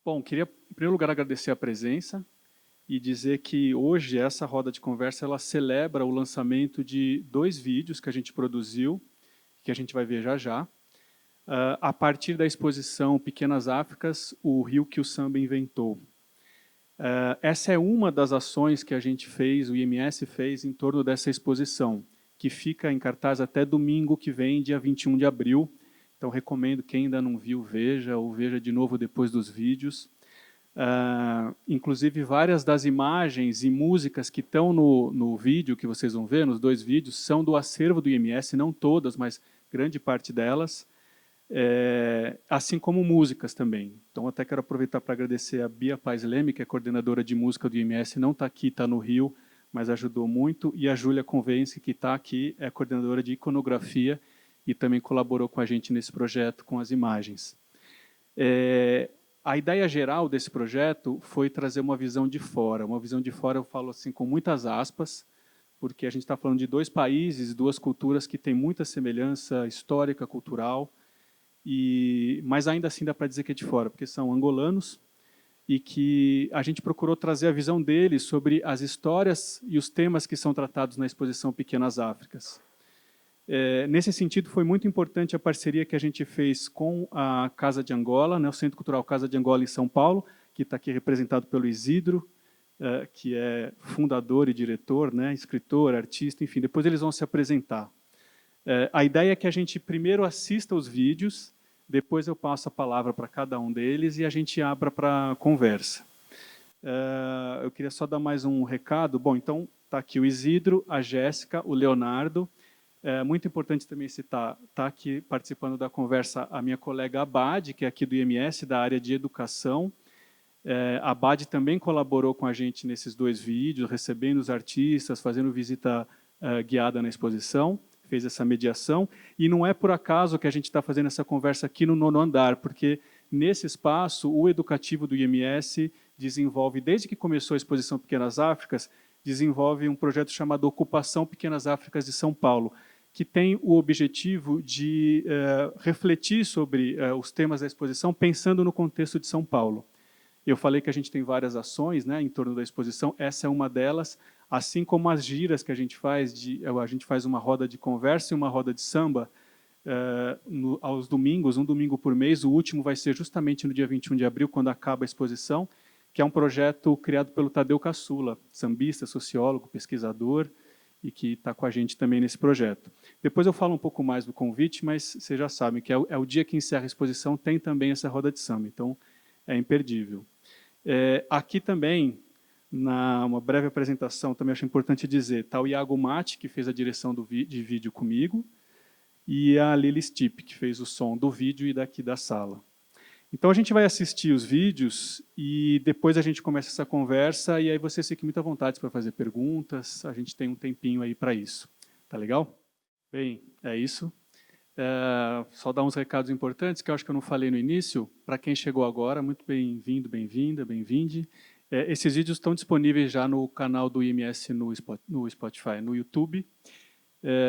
Bom, queria, em primeiro lugar, agradecer a presença e dizer que hoje essa roda de conversa ela celebra o lançamento de 2 vídeos que a gente produziu, que a gente vai ver já já, a partir da exposição Pequenas Áfricas, o Rio que o Samba Inventou. Essa é uma das ações que a gente fez, o IMS fez, em torno dessa exposição, que fica em cartaz até domingo que vem, dia 21 de abril. Então, recomendo, quem ainda não viu, veja, ou veja de novo depois dos vídeos. Inclusive, várias das imagens e músicas que estão no vídeo, que vocês vão ver, nos 2 vídeos, são do acervo do IMS, não todas, mas grande parte delas, assim como músicas também. Então, até quero aproveitar para agradecer a Bia Paz Leme, que é coordenadora de música do IMS, não está aqui, está no Rio, mas ajudou muito, e a Júlia Convence, que está aqui, é coordenadora de iconografia e também colaborou com a gente nesse projeto com as imagens. A ideia geral desse projeto foi trazer uma visão de fora. Uma visão de fora, eu falo assim com muitas aspas, porque a gente está falando de 2 países, 2 culturas que têm muita semelhança histórica, cultural, mas ainda assim dá para dizer que é de fora, porque são angolanos e que a gente procurou trazer a visão deles sobre as histórias e os temas que são tratados na exposição Pequenas Áfricas. Nesse sentido, foi muito importante a parceria que a gente fez com a Casa de Angola, né, o Centro Cultural Casa de Angola em São Paulo, que está aqui representado pelo Isidro, que é fundador e diretor, né, escritor, artista, enfim, depois eles vão se apresentar. A ideia é que a gente primeiro assista os vídeos, depois eu passo a palavra para cada um deles e a gente abra para conversa. Eu queria só dar mais um recado. Bom, então está aqui o Isidro, a Jéssica, o Leonardo. É muito importante também citar, está aqui participando da conversa a minha colega Abad, que é aqui do IMS, da área de educação. A Abad também colaborou com a gente nesses 2 vídeos, recebendo os artistas, fazendo visita guiada na exposição, fez essa mediação. E não é por acaso que a gente está fazendo essa conversa aqui no 9º andar, porque nesse espaço o educativo do IMS desenvolve, desde que começou a exposição Pequenas Áfricas, desenvolve um projeto chamado Ocupação Pequenas Áfricas de São Paulo, que tem o objetivo de refletir sobre os temas da exposição, pensando no contexto de São Paulo. Eu falei que a gente tem várias ações, né, em torno da exposição, essa é uma delas, assim como as giras que a gente faz uma roda de conversa e uma roda de samba aos domingos, um domingo por mês, o último vai ser justamente no dia 21 de abril, quando acaba a exposição, que é um projeto criado pelo Tadeu Caçula, sambista, sociólogo, pesquisador, e que está com a gente também nesse projeto. Depois eu falo um pouco mais do convite, mas vocês já sabem que é o dia que encerra a exposição, tem também essa roda de samba, então é imperdível. Aqui também, uma breve apresentação, também acho importante dizer, está o Iago Mate, que fez a direção de vídeo comigo, e a Lili Stipp, que fez o som do vídeo e daqui da sala. Então a gente vai assistir os vídeos e depois a gente começa essa conversa e aí vocês fiquem muito à vontade para fazer perguntas, a gente tem um tempinho aí para isso. Tá legal? Bem, é isso. Só dar uns recados importantes que eu acho que eu não falei no início. Para quem chegou agora, muito bem-vindo, bem-vinda, bem-vinde. Esses vídeos estão disponíveis já no canal do IMS no Spotify, no YouTube.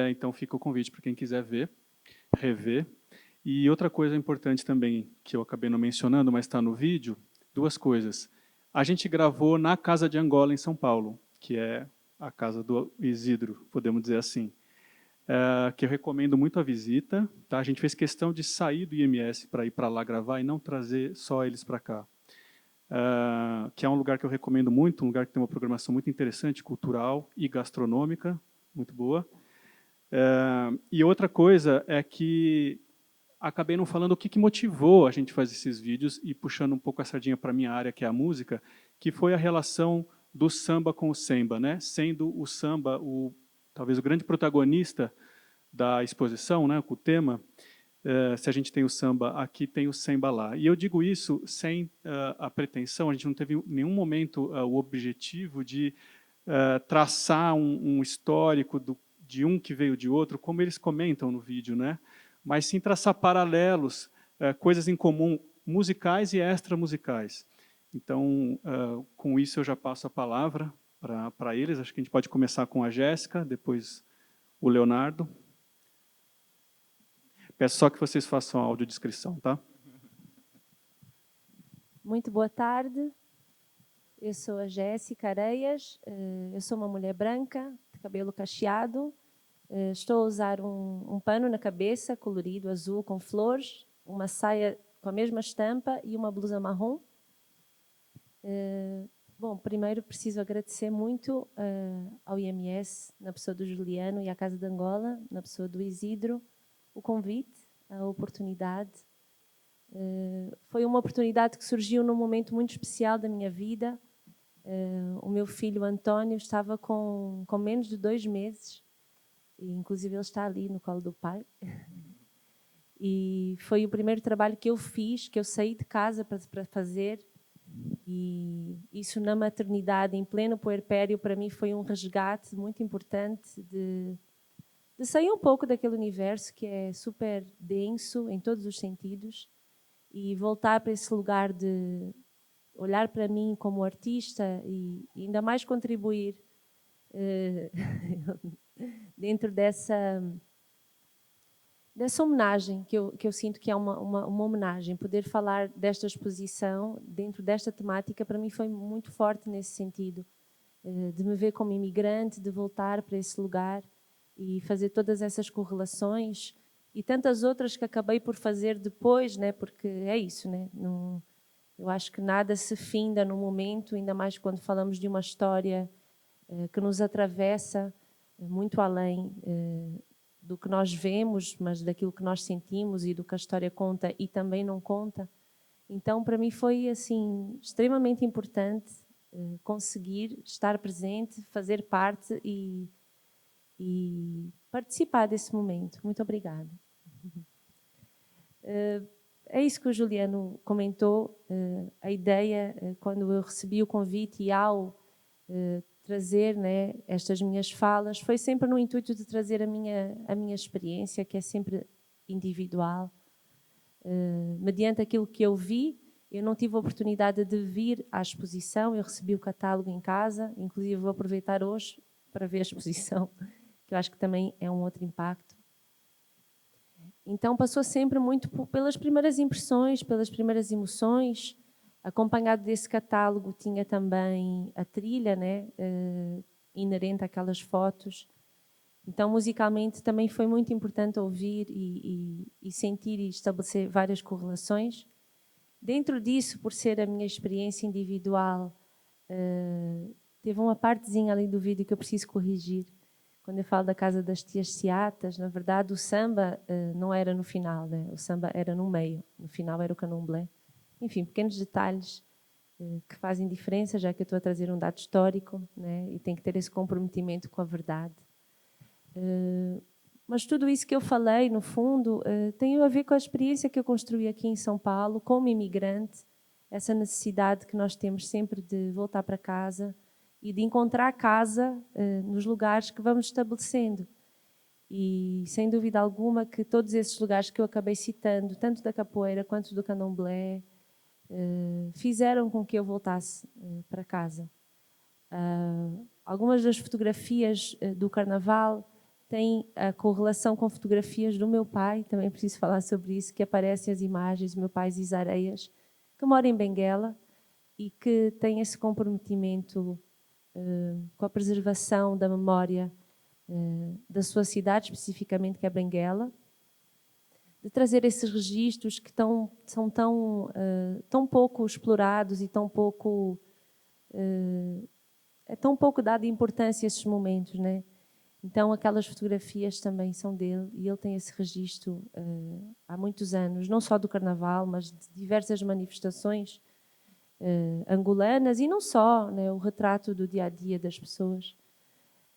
Então fica o convite para quem quiser ver, rever. E outra coisa importante também, que eu acabei não mencionando, mas está no vídeo, 2 coisas. A gente gravou na Casa de Angola, em São Paulo, que é a casa do Isidro, podemos dizer assim, que eu recomendo muito a visita. Tá? A gente fez questão de sair do IMS para ir para lá gravar e não trazer só eles para cá. Que é um lugar que eu recomendo muito, um lugar que tem uma programação muito interessante, cultural e gastronômica, muito boa. E outra coisa é que acabei não falando o que motivou a gente fazer esses vídeos e puxando um pouco a sardinha para a minha área, que é a música, que foi a relação do samba com o semba, né? Sendo o samba talvez o grande protagonista da exposição, né, com o tema. Se a gente tem o samba aqui, tem o semba lá. E eu digo isso sem a pretensão, a gente não teve em nenhum momento o objetivo de traçar um histórico de um que veio de outro, como eles comentam no vídeo, né? Mas sim traçar paralelos, coisas em comum, musicais e extramusicais. Então, com isso eu já passo a palavra para eles. Acho que a gente pode começar com a Jéssica, depois o Leonardo. Peço só que vocês façam a audiodescrição, tá? Muito boa tarde. Eu sou a Jéssica Areias. Eu sou uma mulher branca, de cabelo cacheado. Estou a usar um pano na cabeça, colorido, azul, com flores, uma saia com a mesma estampa e uma blusa marrom. Bom, primeiro preciso agradecer muito ao IMS, na pessoa do Juliano, e à Casa de Angola, na pessoa do Isidro, o convite, a oportunidade. Foi uma oportunidade que surgiu num momento muito especial da minha vida. O meu filho António estava com menos de 2 meses, e inclusive ele está ali no colo do pai. E foi o primeiro trabalho que eu fiz, que eu saí de casa para fazer. E isso na maternidade, em pleno puerpério, para mim foi um resgate muito importante de sair um pouco daquele universo que é super denso em todos os sentidos e voltar para esse lugar de olhar para mim como artista e ainda mais contribuir dentro dessa homenagem que eu sinto que é uma homenagem. Poder falar desta exposição dentro desta temática para mim foi muito forte nesse sentido, de me ver como imigrante, de voltar para esse lugar e fazer todas essas correlações e tantas outras que acabei por fazer depois, né? Porque é isso, né? Não, eu acho que nada se finda no momento, ainda mais quando falamos de uma história que nos atravessa muito além do que nós vemos, mas daquilo que nós sentimos e do que a história conta e também não conta. Então, para mim foi assim extremamente importante conseguir estar presente, fazer parte e participar desse momento. Muito obrigada. É isso que o Juliano comentou, a ideia, quando eu recebi o convite e ao trazer, né, estas minhas falas, foi sempre no intuito de trazer a minha experiência, que é sempre individual. Mediante aquilo que eu vi, eu não tive a oportunidade de vir à exposição, eu recebi o catálogo em casa, inclusive vou aproveitar hoje para ver a exposição, que eu acho que também é um outro impacto. Então passou sempre muito pelas primeiras impressões, pelas primeiras emoções. Acompanhado desse catálogo tinha também a trilha, né, inerente àquelas fotos. Então musicalmente também foi muito importante ouvir e sentir e estabelecer várias correlações. Dentro disso, por ser a minha experiência individual, teve uma partezinha ali do vídeo que eu preciso corrigir. Quando eu falo da Casa das Tias Seatas, na verdade o samba não era no final, né? O samba era no meio, no final era o candomblé. Enfim, pequenos detalhes que fazem diferença, já que eu estou a trazer um dado histórico, né? E tem que ter esse comprometimento com a verdade. Mas tudo isso que eu falei, no fundo, tem a ver com a experiência que eu construí aqui em São Paulo, como imigrante, essa necessidade que nós temos sempre de voltar para casa e de encontrar casa nos lugares que vamos estabelecendo. E, sem dúvida alguma, que todos esses lugares que eu acabei citando, tanto da capoeira quanto do candomblé, fizeram com que eu voltasse para casa. Algumas das fotografias do Carnaval têm a correlação com fotografias do meu pai, também preciso falar sobre isso, que aparecem as imagens do meu pai Ziz Areias, que mora em Benguela e que tem esse comprometimento com a preservação da memória da sua cidade, especificamente que é Benguela, de trazer esses registros que são tão pouco explorados e tão pouco é tão pouco dada importância a esses momentos, né? Então aquelas fotografias também são dele e ele tem esse registro há muitos anos, não só do Carnaval, mas de diversas manifestações angolanas e não só, né? O retrato do dia a dia das pessoas.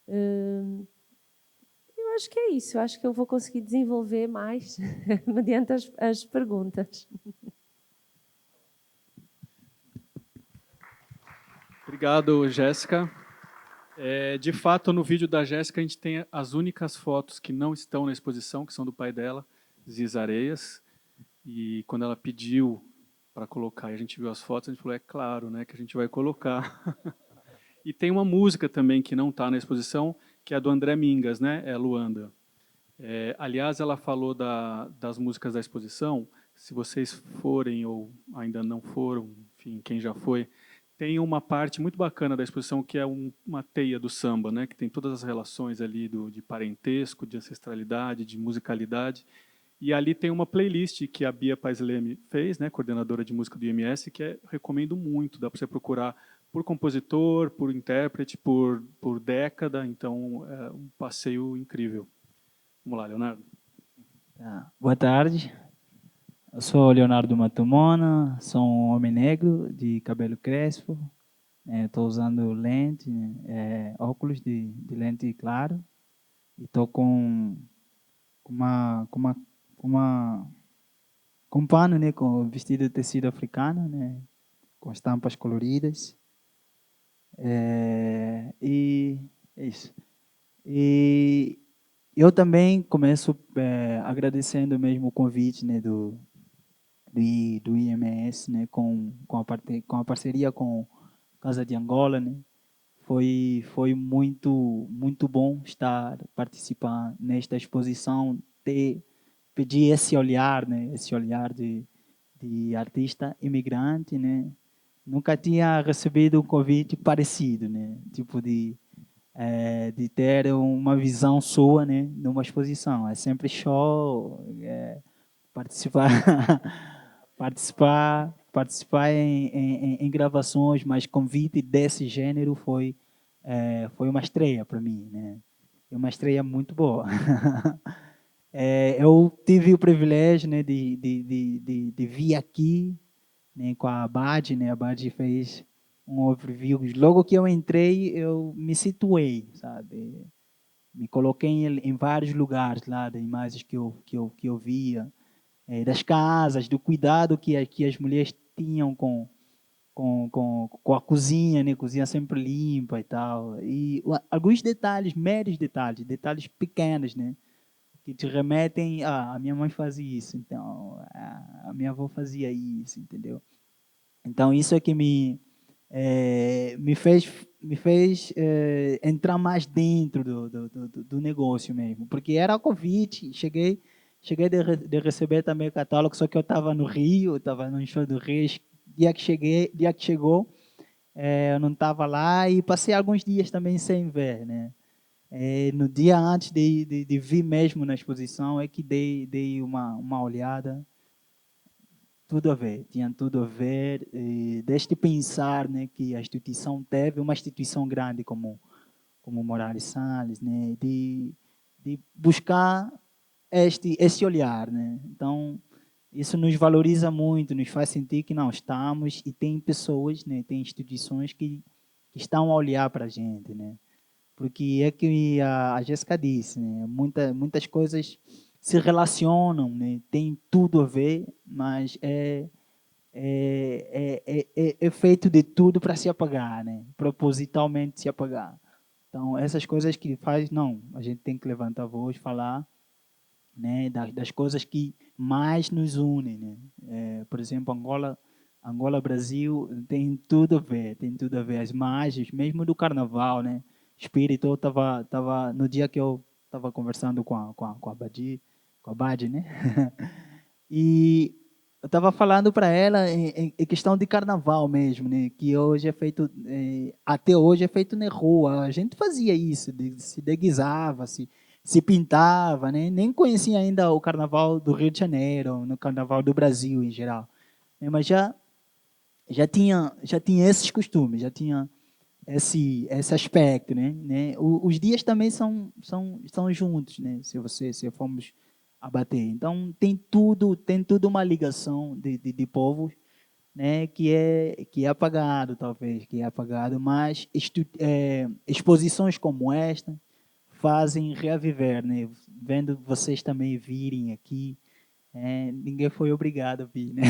Eu acho que é isso, eu acho que eu vou conseguir desenvolver mais mediante as perguntas. Obrigado, Jéssica. De fato, no vídeo da Jéssica, a gente tem as únicas fotos que não estão na exposição, que são do pai dela, Ziz Areias. E quando ela pediu para colocar e a gente viu as fotos, a gente falou, é claro, né, que a gente vai colocar. E tem uma música também que não está na exposição, que é a do André Mingas, né, é Luanda. Aliás, ela falou das músicas da exposição. Se vocês forem ou ainda não foram, enfim, enfim, quem já foi, tem uma parte muito bacana da exposição que é uma teia do samba, né, que tem todas as relações ali de parentesco, de ancestralidade, de musicalidade. E ali tem uma playlist que a Bia Paz Leme fez, né, coordenadora de música do IMS, que recomendo muito. Dá para você procurar por compositor, por intérprete, por década. Então, é um passeio incrível. Vamos lá, Leonardo. Tá. Boa tarde. Eu sou Leonardo Matumona, sou um homem negro de cabelo crespo. Estou usando lente, óculos de lente claro. E estou com um pano, né, com vestido de tecido africano, né, com estampas coloridas. E é isso. E eu também começo agradecendo mesmo o convite, né, do IMS, né, com a parceria com Casa de Angola, né. Foi muito bom participar nesta exposição, pedir esse olhar, né, esse olhar de artista imigrante, né. Nunca tinha recebido um convite parecido, né, tipo de ter uma visão sua, né, numa exposição. É sempre show, participar participar em gravações, mas convite desse gênero foi uma estreia para mim, né? É uma estreia muito boa. Eu tive o privilégio, né, de vir aqui, né, com a Abad, né? A Abad fez um overview. Logo que eu entrei, eu me situei, sabe? Me coloquei em vários lugares lá, das imagens que eu via, das casas, do cuidado que as mulheres tinham com a cozinha, né? Cozinha sempre limpa e tal. E alguns detalhes, meros detalhes, detalhes pequenos, né? Que te remetem a minha mãe fazia isso, então a minha avó fazia isso, entendeu? Então isso é que me fez entrar mais dentro do negócio mesmo, porque era convite, cheguei de receber também o catálogo, só que eu estava no Rio, estava no show do Rio, dia que chegou, eu não estava lá e passei alguns dias também sem ver, né? No dia antes de vir mesmo na exposição é que dei uma olhada, tudo a ver, tinha tudo a ver, desde pensar, né, que a instituição teve, uma instituição grande como Morales Salles, né, de buscar esse olhar, né? Então, isso nos valoriza muito, nos faz sentir que não estamos e tem pessoas, né, tem instituições que estão a olhar para a gente, né? Porque é que a Jéssica disse, né, muitas coisas se relacionam, né, tem tudo a ver, mas é feito de tudo para se apagar, né? Propositalmente se apagar. Então, essas coisas que faz, não, a gente tem que levantar a voz, falar, né, das coisas que mais nos unem, né? Por exemplo, Angola, Brasil, tem tudo a ver, tem tudo a ver. As imagens, mesmo do carnaval, né? Espírito, tava no dia que eu estava conversando com a Badi, né? E eu estava falando para ela em questão de carnaval mesmo, né? Que hoje é feito, até hoje é feito na rua. A gente fazia isso, se deguisava, se pintava, né? Nem conhecia ainda o carnaval do Rio de Janeiro, no carnaval do Brasil em geral. Mas já tinha esses costumes, já tinha esse aspecto, né? Os dias também são juntos, né? Se formos abater. Então tem tudo uma ligação de povos, né? Que é apagado talvez, que é apagado, mas exposições como esta fazem reaviver, né? Vendo vocês também virem aqui, ninguém foi obrigado a vir, né?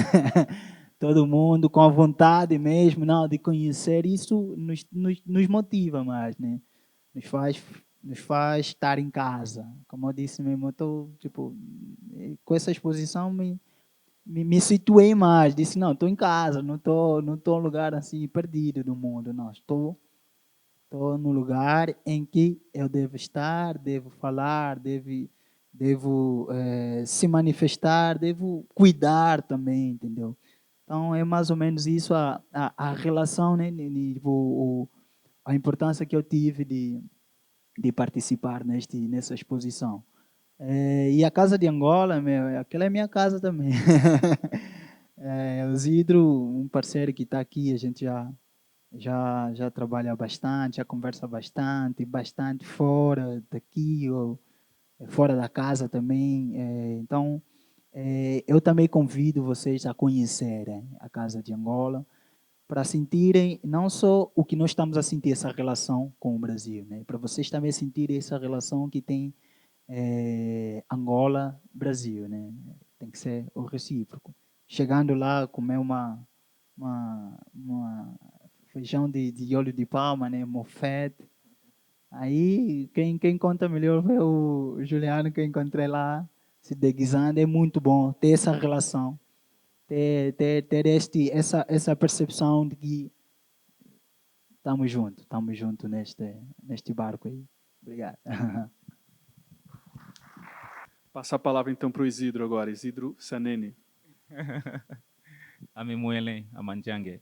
Todo mundo com a vontade mesmo, não, de conhecer, isso nos motiva mais, né? Nos faz estar em casa. Como eu disse mesmo, eu tô, tipo, com essa exposição me situei mais, disse, não, estou em casa, não tô num lugar assim perdido no mundo, não, estou no lugar em que eu devo estar, devo falar, devo se manifestar, devo cuidar também, entendeu? Então, é mais ou menos isso a relação, né? Tipo, a importância que eu tive de participar nessa exposição. E a Casa de Angola, meu, aquela é minha casa também. O Isidro, um parceiro que está aqui, a gente já trabalha bastante, já conversa bastante fora daqui, ou fora da casa também. Então, eu também convido vocês a conhecerem a Casa de Angola, para sentirem não só o que nós estamos a sentir, essa relação com o Brasil, né? Para vocês também sentirem essa relação que tem Angola-Brasil, né? Tem que ser o recíproco. Chegando lá, comer uma feijão de óleo de palma, né? Mofete. Aí, quem conta melhor foi o Juliano que eu encontrei lá, se deguisando. É muito bom ter essa relação, ter essa percepção de que estamos juntos neste barco aí. Obrigado. Passar a palavra então para o Isidro agora, Isidro Sanene. Amimuele, Amanjangue.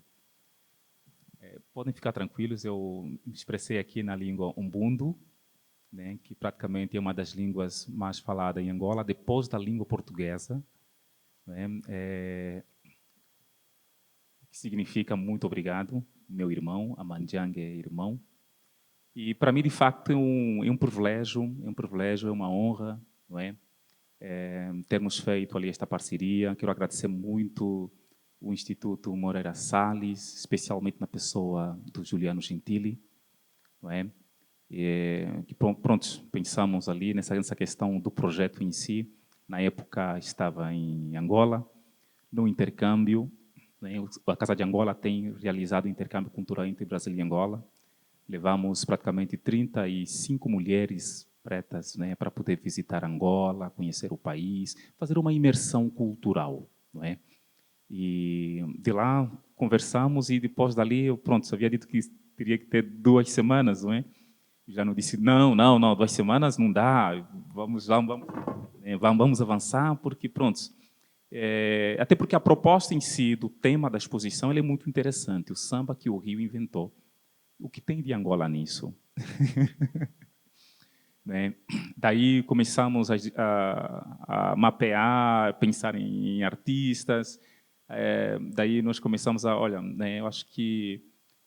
Podem ficar tranquilos, eu me expressei aqui na língua Umbundo, né, que praticamente é uma das línguas mais faladas em Angola, depois da língua portuguesa, né, que significa muito obrigado, meu irmão, Amanjangue é irmão. E para mim, de facto, é um privilégio, é uma honra, não é? Termos feito ali esta parceria. Quero agradecer muito o Instituto Moreira Salles, especialmente na pessoa do Juliano Gentili, não é? Que pronto, pensamos ali nessa questão do projeto em si. Na época estava em Angola, no intercâmbio, né? A Casa de Angola tem realizado intercâmbio cultural entre Brasil e Angola. Levamos praticamente 35 mulheres pretas, né, para poder visitar Angola, conhecer o país, fazer uma imersão cultural, não é? E de lá conversamos e depois dali, eu havia dito que teria que ter 2 semanas, não é? Já não disse, não, 2 semanas não dá, vamos avançar, porque até porque a proposta em si do tema da exposição ele é muito interessante, o samba que o Rio inventou. O que tem de Angola nisso? Né? Daí começamos a mapear, pensar em artistas. Daí nós começamos olha, né, eu acho que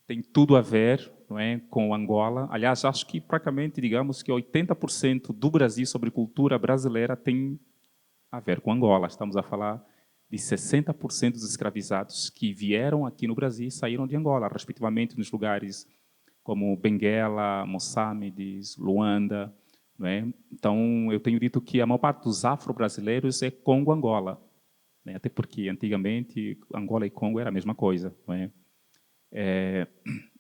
tem tudo a ver, não é, com Angola. Aliás, acho que praticamente, digamos que 80% do Brasil sobre cultura brasileira tem a ver com Angola. Estamos a falar de 60% dos escravizados que vieram aqui no Brasil e saíram de Angola, respectivamente nos lugares como Benguela, Moçambique, Luanda, não é? Então, eu tenho dito que a maior parte dos afro-brasileiros é Congo-Angola, né? Até porque antigamente Angola e Congo era a mesma coisa, não é?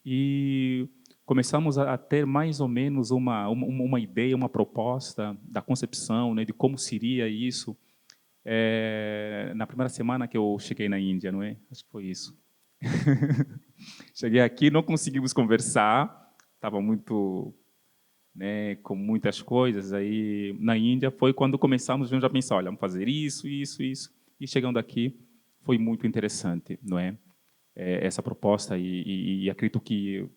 E começamos a ter mais ou menos uma ideia, uma proposta da concepção, né, de como seria isso. Na primeira semana que eu cheguei na Índia, não é? Acho que foi isso. Cheguei aqui, não conseguimos conversar, estava muito, né, com muitas coisas. Aí na Índia foi quando começamos a pensar, olha, vamos fazer isso. E chegando aqui foi muito interessante, não é? Essa proposta e acredito que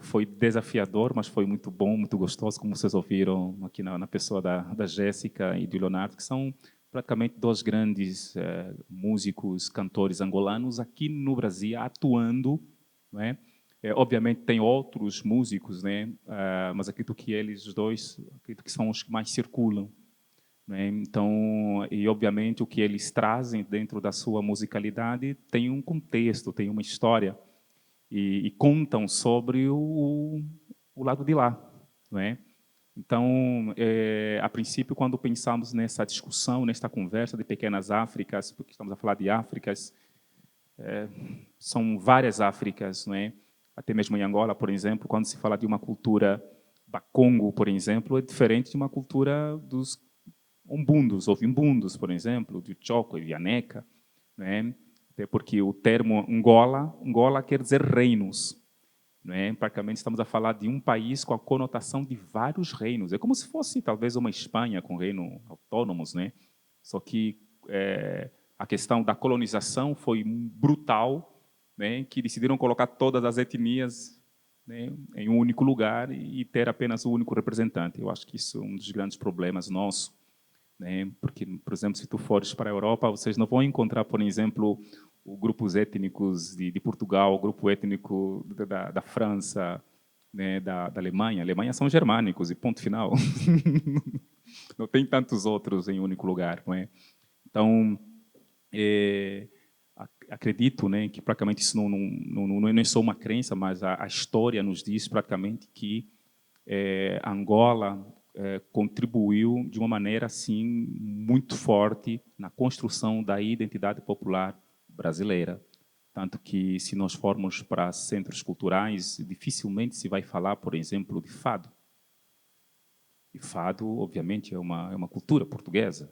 foi desafiador, mas foi muito bom, muito gostoso, como vocês ouviram aqui na pessoa da Jéssica e do Leonardo, que são praticamente 2 grandes músicos, cantores angolanos aqui no Brasil atuando, não é? Obviamente tem outros músicos, né? Mas acredito que eles 2, acredito que são os que mais circulam, né? Então, e obviamente o que eles trazem dentro da sua musicalidade tem um contexto, tem uma história e contam sobre o lado de lá, não é? Então, a princípio, quando pensamos nessa discussão, nesta conversa de pequenas Áfricas, porque estamos a falar de Áfricas, são várias Áfricas, não é? Até mesmo em Angola, por exemplo, quando se fala de uma cultura Bakongo, por exemplo, é diferente de uma cultura dos umbundos, ou vimbundos, por exemplo, de Choco e Vianeca, não é? Até porque o termo Angola quer dizer reinos, não é? Praticamente estamos a falar de um país com a conotação de vários reinos. É como se fosse talvez uma Espanha com reino autônomos, né? Só que A questão da colonização foi brutal, né, que decidiram colocar todas as etnias, né, em um único lugar e ter apenas um único representante. Eu acho que isso é um dos grandes problemas nossos, né, porque, por exemplo, se tu fores para a Europa, vocês não vão encontrar, por exemplo, grupos étnicos de Portugal, o grupo étnico da França, né, da Alemanha. A Alemanha são germânicos e ponto final. Não tem tantos outros em um único lugar, não é? Então, acredito, né, que praticamente isso não é só uma crença, mas a história nos diz praticamente que Angola contribuiu de uma maneira assim muito forte na construção da identidade popular brasileira. Tanto que, se nós formos para centros culturais, dificilmente se vai falar, por exemplo, de fado. E fado, obviamente, é uma cultura portuguesa,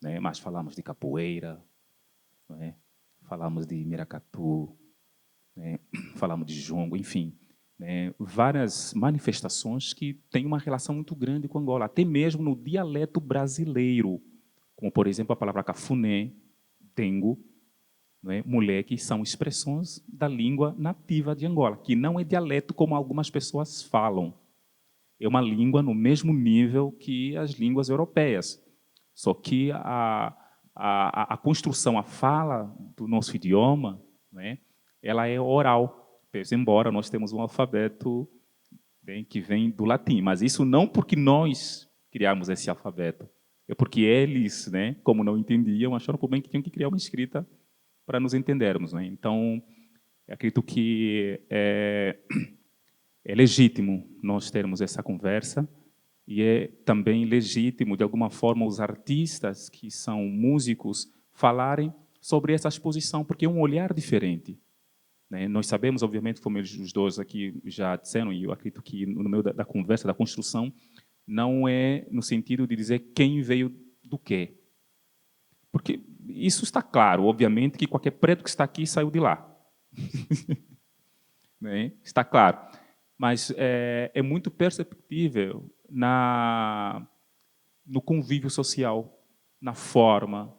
né? Mas falamos de capoeira, não é? Falamos de miracatu, né? Falamos de jongo, enfim, né? Várias manifestações que têm uma relação muito grande com Angola, até mesmo no dialeto brasileiro, como, por exemplo, a palavra cafuné, dengo, não é? Moleque, são expressões da língua nativa de Angola, que não é dialeto como algumas pessoas falam. É uma língua no mesmo nível que as línguas europeias. Só que a construção, a fala do nosso idioma, né, ela é oral, embora nós temos um alfabeto, né, que vem do latim. Mas isso não porque nós criamos esse alfabeto, é porque eles, né, como não entendiam, acharam por bem que tinham que criar uma escrita para nos entendermos, né? Então, acredito que é legítimo nós termos essa conversa e é também legítimo, de alguma forma, os artistas que são músicos falarem sobre essa exposição, porque é um olhar diferente, né? Nós sabemos, obviamente, como os dois aqui já disseram, e eu acredito que no meio da conversa, da construção, não é no sentido de dizer quem veio do quê. Porque isso está claro, obviamente, que qualquer preto que está aqui saiu de lá. Né? Está claro. Mas é muito perceptível no convívio social, na forma.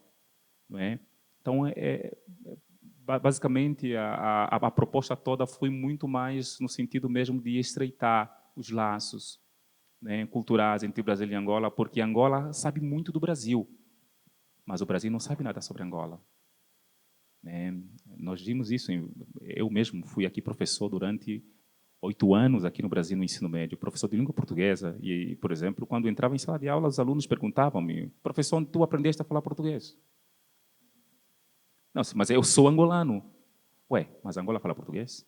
Não é? Então, basicamente, a proposta toda foi muito mais no sentido mesmo de estreitar os laços, né, culturais entre Brasil e Angola, porque Angola sabe muito do Brasil, mas o Brasil não sabe nada sobre Angola. Nós vimos isso. Eu mesmo fui aqui professor durante 8 anos aqui no Brasil no ensino médio, professor de língua portuguesa. E, por exemplo, quando entrava em sala de aula, os alunos perguntavam-me: professor, onde tu aprendeste a falar português? Não, mas eu sou angolano. Ué, mas Angola fala português?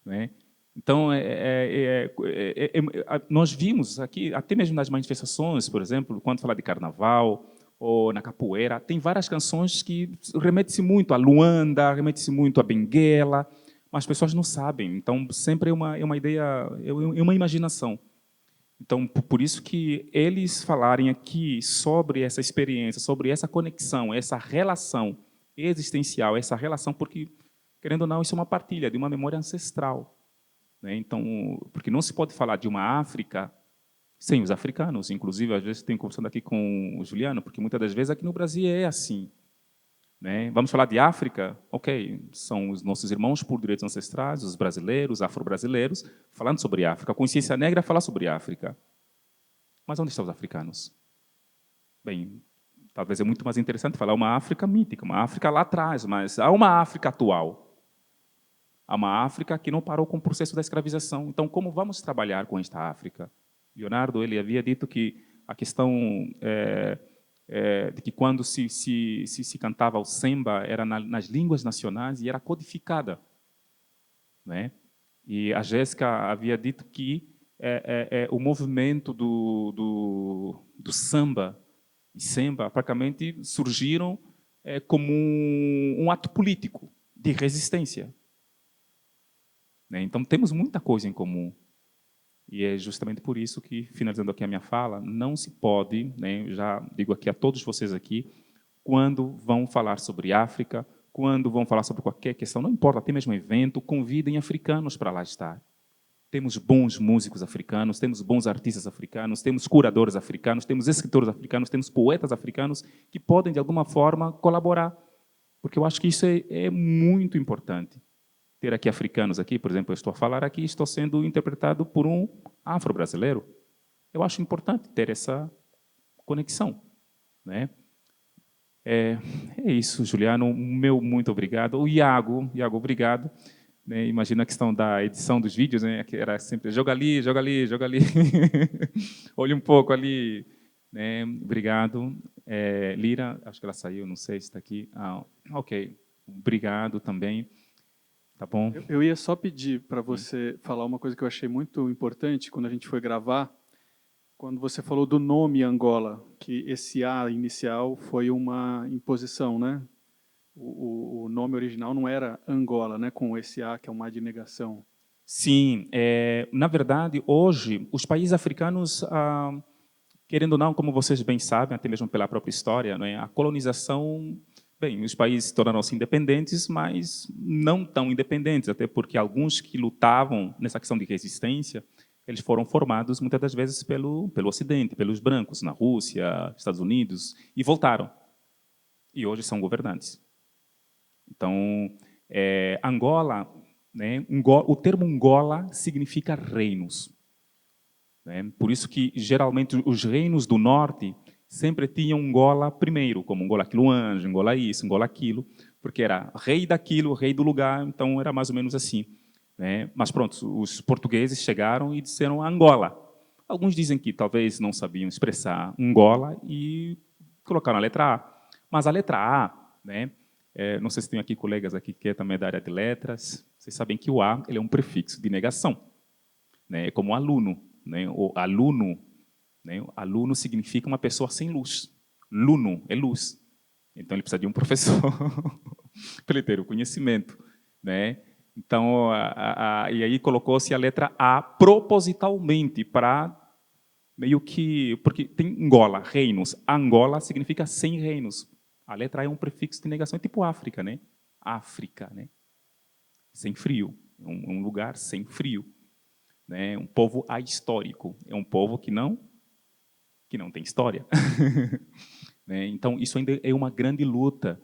Não é? Então, nós vimos aqui, até mesmo nas manifestações, por exemplo, quando fala de carnaval ou na capoeira, tem várias canções que remetem-se muito a Luanda, remetem-se muito a Benguela, mas as pessoas não sabem. Então, sempre é uma ideia, é uma imaginação. Então, por isso que eles falarem aqui sobre essa experiência, sobre essa conexão, essa relação existencial, essa relação, porque, querendo ou não, isso é uma partilha de uma memória ancestral. Né? Então, porque não se pode falar de uma África sem os africanos. Inclusive, às vezes, tenho conversando aqui com o Juliano, porque muitas das vezes aqui no Brasil é assim. Né? Vamos falar de África? Ok, são os nossos irmãos por direitos ancestrais, os brasileiros, afro-brasileiros, falando sobre África. A consciência negra fala sobre África. Mas onde estão os africanos? Bem, talvez é muito mais interessante falar uma África mítica, uma África lá atrás, mas há uma África atual. Há uma África que não parou com o processo da escravização. Então, como vamos trabalhar com esta África? Leonardo, ele havia dito que a questão de que quando se cantava o samba era nas línguas nacionais e era codificada. Né? E a Jéssica havia dito que o movimento do samba e samba praticamente surgiram como um ato político de resistência. Né? Então, temos muita coisa em comum. E é justamente por isso que, finalizando aqui a minha fala, não se pode, né, já digo aqui a todos vocês aqui, quando vão falar sobre África, quando vão falar sobre qualquer questão, não importa, até mesmo evento, convidem africanos para lá estar. temos bons músicos africanos, temos bons artistas africanos, temos curadores africanos, temos escritores africanos, temos poetas africanos que podem, de alguma forma, colaborar. Porque eu acho que isso é muito importante. Ter aqui africanos aqui, por exemplo, eu estou a falar aqui, estou sendo interpretado por um afro-brasileiro. Eu acho importante ter essa conexão, né? É isso, Juliano. Meu muito obrigado. O Iago, obrigado. Né? Imagina a questão da edição dos vídeos, né? Que era sempre joga ali, joga ali, joga ali. Olha um pouco ali. Né? Obrigado. Lira, acho que ela saiu, não sei se está aqui. Ok. Obrigado também. Tá bom? Eu ia só pedir para você falar uma coisa que eu achei muito importante quando a gente foi gravar, quando você falou do nome Angola, que esse A inicial foi uma imposição, né? O nome original não era Angola, né? Com esse A, que é um A de negação. Sim. Na verdade, hoje, os países africanos, querendo ou não, como vocês bem sabem, até mesmo pela própria história, né, a colonização... Bem, os países tornaram-se independentes, mas não tão independentes, até porque alguns que lutavam nessa questão de resistência, eles foram formados muitas das vezes pelo Ocidente, pelos brancos, na Rússia, Estados Unidos, e voltaram. E hoje são governantes. Então, Angola, né, o termo Angola significa reinos. Né? Por isso que, geralmente, os reinos do norte sempre tinham Angola primeiro, como Angola Quiluange, Angola isso, Angola aquilo, porque era rei daquilo, rei do lugar, então era mais ou menos assim. Né? Mas pronto, os portugueses chegaram e disseram Angola. Alguns dizem que talvez não sabiam expressar Angola e colocaram a letra A. Mas a letra A, né, não sei se tem aqui colegas aqui que é também da área de letras, vocês sabem que o A ele é um prefixo de negação. Né? É como aluno. Né? O aluno, né? Aluno significa uma pessoa sem luz. Luno é luz. Então, ele precisa de um professor para ele ter o conhecimento. Né? Então, e aí colocou-se a letra A propositalmente para meio que... Porque tem Angola, reinos. Angola significa sem reinos. A letra A é um prefixo de negação, é tipo África, né? África, né? Sem frio. É um lugar sem frio. Né? Um povo ahistórico. É um povo que não tem história. Né? Então, isso ainda é uma grande luta.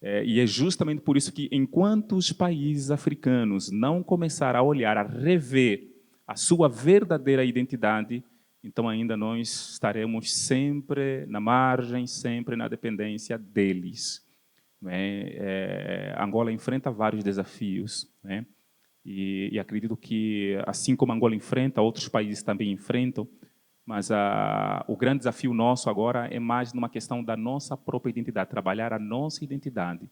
E é justamente por isso que, enquanto os países africanos não começarem a olhar, a rever a sua verdadeira identidade, então ainda nós estaremos sempre na margem, sempre na dependência deles. Né? Angola enfrenta vários desafios. Né? E acredito que, assim como Angola enfrenta, outros países também enfrentam, mas o grande desafio nosso agora é mais numa questão da nossa própria identidade, trabalhar a nossa identidade,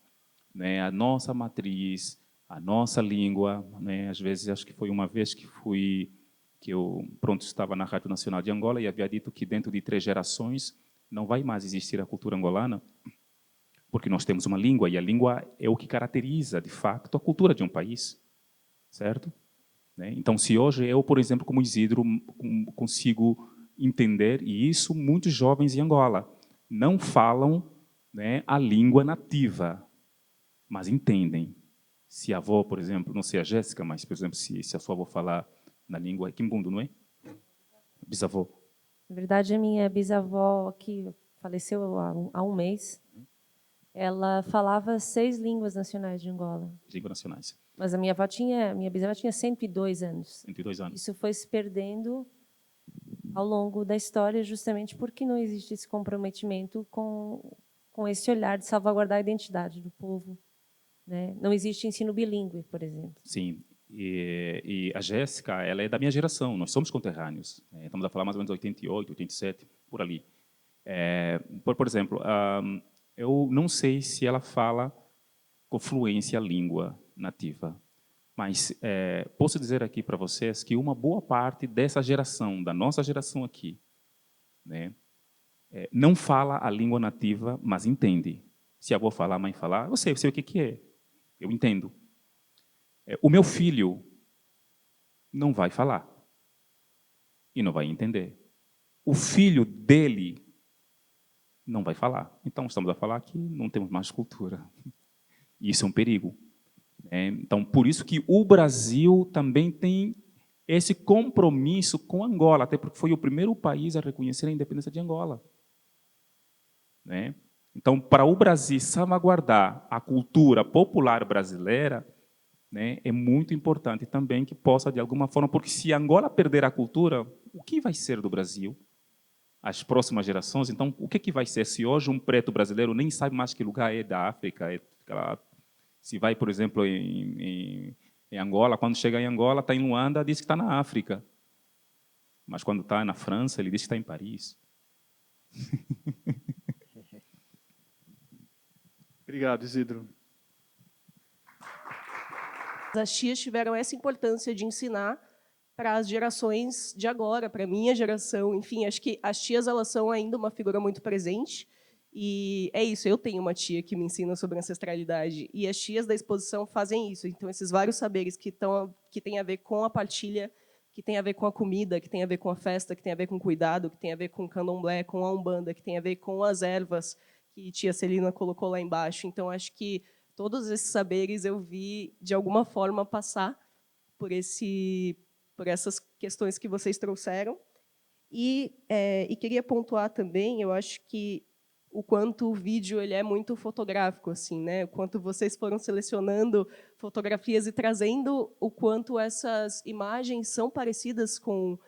né? A nossa matriz, a nossa língua. Né? Às vezes, acho que foi uma vez que eu estava na Rádio Nacional de Angola e havia dito que dentro de 3 gerações não vai mais existir a cultura angolana, porque nós temos uma língua, e a língua é o que caracteriza, de fato, a cultura de um país. Certo? Né? Então, se hoje eu, por exemplo, como Isidro, consigo entender, e isso muitos jovens em Angola não falam, né, a língua nativa, mas entendem. Se a avó, por exemplo, não sei a Jéssica, mas, por exemplo, se a sua avó falar na língua Kimbundo, não é? Bisavó. Na verdade, a minha bisavó, que faleceu há um mês, ela falava 6 línguas nacionais de Angola. Línguas nacionais. Mas a minha bisavó tinha 102 anos. 102 anos. Isso foi se perdendo ao longo da história, justamente porque não existe esse comprometimento com esse olhar de salvaguardar a identidade do povo. Né? Não existe ensino bilíngue, por exemplo. Sim. E a Jéssica, ela é da minha geração, nós somos conterrâneos. Estamos a falar mais ou menos 88, 87, por ali. Por exemplo, eu não sei se ela fala com fluência a língua nativa, mas posso dizer aqui para vocês que uma boa parte dessa geração, da nossa geração aqui, né, não fala a língua nativa, mas entende. Se a avó falar, a mãe falar, eu sei o que é, eu entendo. O meu filho não vai falar e não vai entender. O filho dele não vai falar. Então, estamos a falar que não temos mais cultura. E isso é um perigo. Então, por isso que o Brasil também tem esse compromisso com Angola, até porque foi o primeiro país a reconhecer a independência de Angola. Né? Então, para o Brasil salvaguardar a cultura popular brasileira, né, é muito importante também que possa, de alguma forma, porque se Angola perder a cultura, o que vai ser do Brasil? As próximas gerações, então, o que vai ser? Se hoje um preto brasileiro nem sabe mais que lugar é da África, se vai, por exemplo, em Angola, quando chega em Angola, está em Luanda, diz que está na África. Mas quando está na França, ele diz que está em Paris. Obrigado, Isidro. As tias tiveram essa importância de ensinar para as gerações de agora, para a minha geração. Enfim, acho que as tias elas são ainda uma figura muito presente. E é isso, eu tenho uma tia que me ensina sobre ancestralidade. E as tias da exposição fazem isso. Então, esses vários saberes que têm a ver com a partilha, que tem a ver com a comida, que tem a ver com a festa, que tem a ver com o cuidado, que tem a ver com o candomblé, com a umbanda, que tem a ver com as ervas que tia Celina colocou lá embaixo. Então, acho que todos esses saberes eu vi, de alguma forma, passar por essas questões que vocês trouxeram. E queria pontuar também, eu acho que o quanto o vídeo ele é muito fotográfico, assim, né? O quanto vocês foram selecionando fotografias e trazendo o quanto essas imagens são parecidas com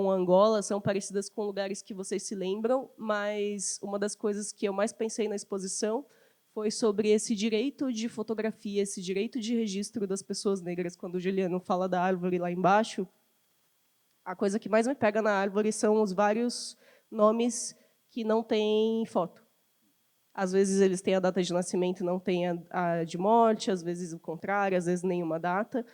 Angola, são parecidas com lugares que vocês se lembram, mas uma das coisas que eu mais pensei na exposição foi sobre esse direito de fotografia, esse direito de registro das pessoas negras. Quando o Juliano fala da árvore lá embaixo, a coisa que mais me pega na árvore são os vários nomes que não têm foto. Às vezes eles têm a data de nascimento e não têm a de morte, às vezes o contrário, às vezes nenhuma data.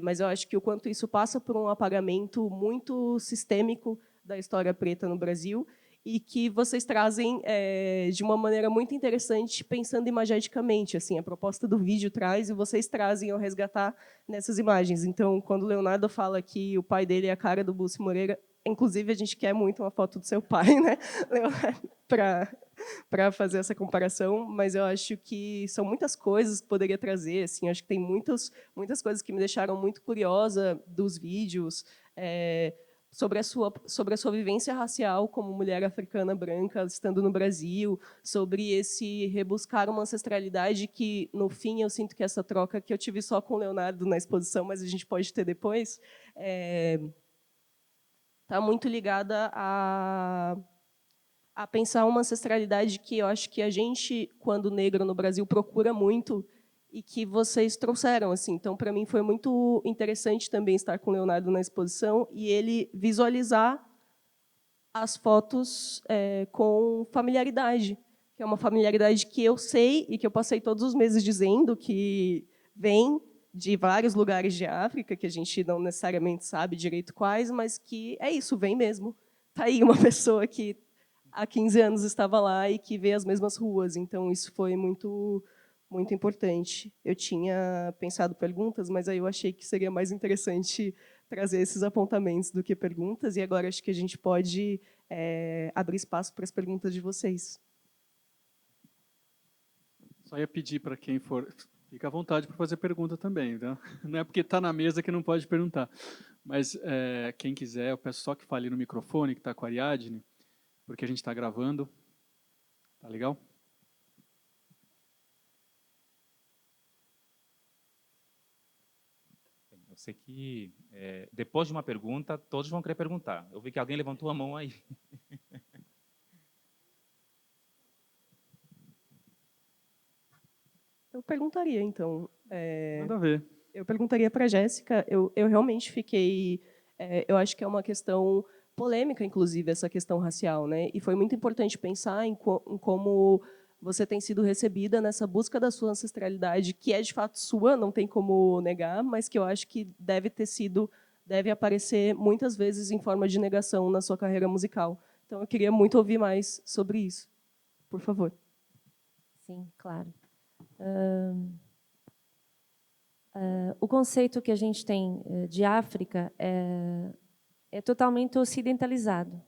Mas eu acho que o quanto isso passa por um apagamento muito sistêmico da história preta no Brasil e que vocês trazem de uma maneira muito interessante, pensando imageticamente. Assim, a proposta do vídeo traz e vocês trazem ao resgatar nessas imagens. Então, quando o Leonardo fala que o pai dele é a cara do Búcio Moreira, inclusive a gente quer muito uma foto do seu pai, né, Leonardo, para fazer essa comparação, mas eu acho que são muitas coisas que poderia trazer, assim, acho que tem muitas coisas que me deixaram muito curiosa dos vídeos, sobre a sua vivência racial como mulher africana branca estando no Brasil, sobre esse rebuscar uma ancestralidade que, no fim, eu sinto que essa troca que eu tive só com o Leonardo na exposição, mas a gente pode ter depois, está muito ligada a pensar uma ancestralidade que eu acho que a gente, quando negro no Brasil, procura muito e que vocês trouxeram. Assim. Então, para mim, foi muito interessante também estar com o Leonardo na exposição e ele visualizar as fotos com familiaridade, que é uma familiaridade que eu sei e que eu passei todos os meses dizendo que vem de vários lugares de África, que a gente não necessariamente sabe direito quais, mas que é isso, vem mesmo. Está aí uma pessoa que há 15 anos estava lá e que vê as mesmas ruas. Então, isso foi muito, muito importante. Eu tinha pensado perguntas, mas aí eu achei que seria mais interessante trazer esses apontamentos do que perguntas, e agora acho que a gente pode abrir espaço para as perguntas de vocês. Só ia pedir para quem for... Fica à vontade para fazer pergunta também, tá? Não é porque está na mesa que não pode perguntar. Mas quem quiser, eu peço só que fale no microfone, que está com a Ariadne, porque a gente está gravando. Tá legal? Eu sei que, depois de uma pergunta, todos vão querer perguntar. Eu vi que alguém levantou a mão aí. Eu perguntaria, então. Manda ver. Eu perguntaria para a Jéssica. Eu realmente fiquei... eu acho que é uma questão polêmica, inclusive, essa questão racial, né? E foi muito importante pensar em como você tem sido recebida nessa busca da sua ancestralidade, que é de fato sua, não tem como negar, mas que eu acho que deve aparecer muitas vezes em forma de negação na sua carreira musical. Então, eu queria muito ouvir mais sobre isso. Por favor. Sim, claro. O conceito que a gente tem de África é totalmente ocidentalizado.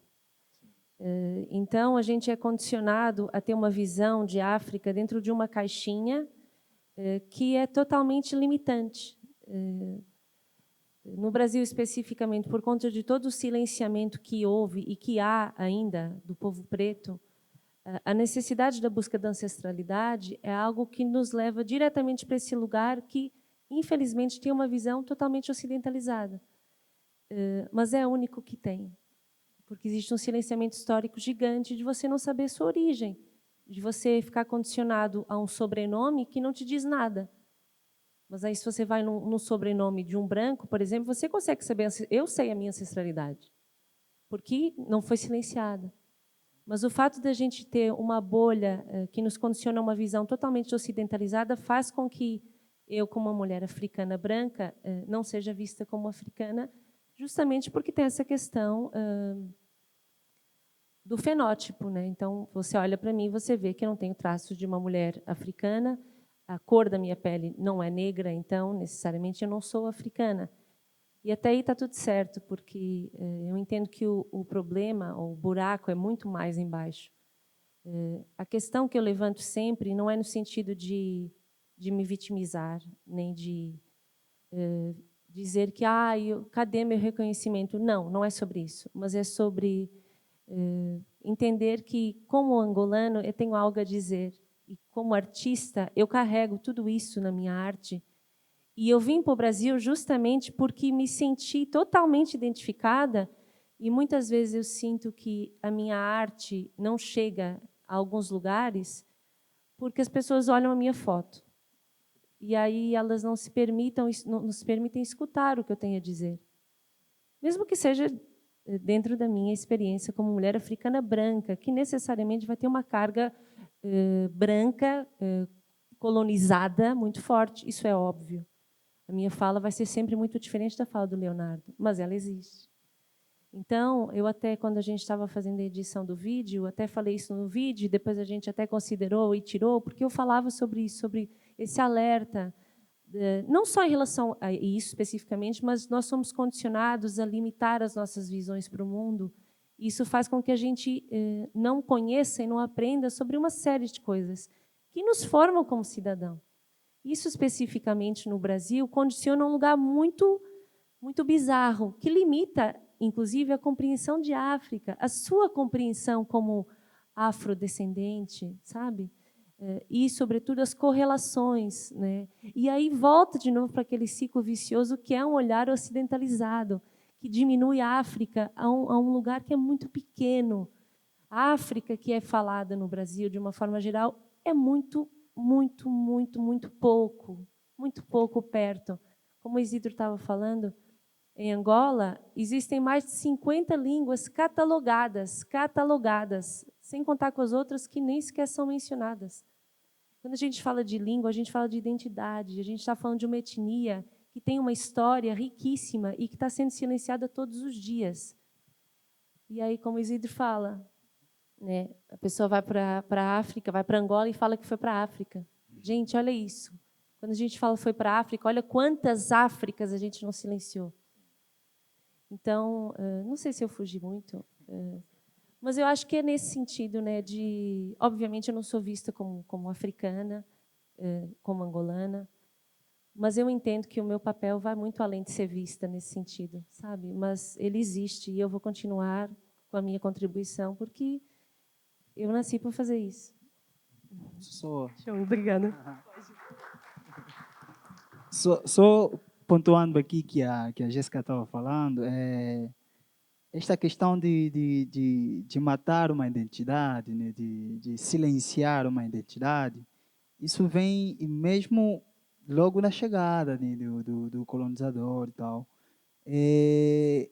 Então, a gente é condicionado a ter uma visão de África dentro de uma caixinha que é totalmente limitante. no Brasil especificamente, por conta de todo o silenciamento que houve e que há ainda do povo preto, a necessidade da busca da ancestralidade é algo que nos leva diretamente para esse lugar que, infelizmente, tem uma visão totalmente ocidentalizada. Mas é o único que tem, porque existe um silenciamento histórico gigante de você não saber sua origem, de você ficar condicionado a um sobrenome que não te diz nada. Mas aí, se você vai no sobrenome de um branco, por exemplo, você consegue saber, eu sei a minha ancestralidade, porque não foi silenciada. Mas o fato de a gente ter uma bolha que nos condiciona a uma visão totalmente ocidentalizada faz com que eu, como uma mulher africana branca, não seja vista como africana, justamente porque tem essa questão do fenótipo, né? Então, você olha para mim e você vê que eu não tenho traços de uma mulher africana, a cor da minha pele não é negra, então, necessariamente, eu não sou africana. E até aí está tudo certo, porque eu entendo que o problema, o buraco, é muito mais embaixo. A questão que eu levanto sempre não é no sentido de me vitimizar, nem de dizer que cadê meu reconhecimento? Não, não é sobre isso, mas é sobre entender que, como angolano, eu tenho algo a dizer. E, como artista, eu carrego tudo isso na minha arte. E eu vim para o Brasil justamente porque me senti totalmente identificada e muitas vezes eu sinto que a minha arte não chega a alguns lugares porque as pessoas olham a minha foto. E aí elas não se permitem escutar o que eu tenho a dizer. Mesmo que seja dentro da minha experiência como mulher africana branca, que necessariamente vai ter uma carga branca, colonizada, muito forte. Isso é óbvio. A minha fala vai ser sempre muito diferente da fala do Leonardo, mas ela existe. Então, eu até, quando a gente estava fazendo a edição do vídeo, até falei isso no vídeo, depois a gente até considerou e tirou, porque eu falava sobre isso, sobre esse alerta, não só em relação a isso especificamente, mas nós somos condicionados a limitar as nossas visões para o mundo. Isso faz com que a gente não conheça e não aprenda sobre uma série de coisas que nos formam como cidadão. Isso, especificamente no Brasil, condiciona um lugar muito, muito bizarro, que limita, inclusive, a compreensão de África, a sua compreensão como afrodescendente, sabe? E, sobretudo, as correlações, né? E aí volta de novo para aquele ciclo vicioso que é um olhar ocidentalizado, que diminui a África a um lugar que é muito pequeno. A África, que é falada no Brasil, de uma forma geral, é muito muito pouco perto. Como o Isidro estava falando, em Angola existem mais de 50 línguas catalogadas, sem contar com as outras que nem sequer são mencionadas. Quando a gente fala de língua, a gente fala de identidade, a gente está falando de uma etnia que tem uma história riquíssima e que está sendo silenciada todos os dias. E aí, como o Isidro fala, né? A pessoa vai para a África, vai para Angola e fala que foi para a África. Gente, olha isso. Quando a gente fala foi para a África, olha quantas Áfricas a gente não silenciou. Então, não sei se eu fugi muito, mas eu acho que é nesse sentido, né? Obviamente, eu não sou vista como africana, como angolana, mas eu entendo que o meu papel vai muito além de ser vista nesse sentido, sabe? Mas ele existe e eu vou continuar com a minha contribuição, porque eu nasci para fazer isso. Show, obrigada. Só pontuando aqui que a Jéssica estava falando, esta questão de matar uma identidade, né, de silenciar uma identidade, isso vem mesmo logo na chegada, né, do colonizador e tal.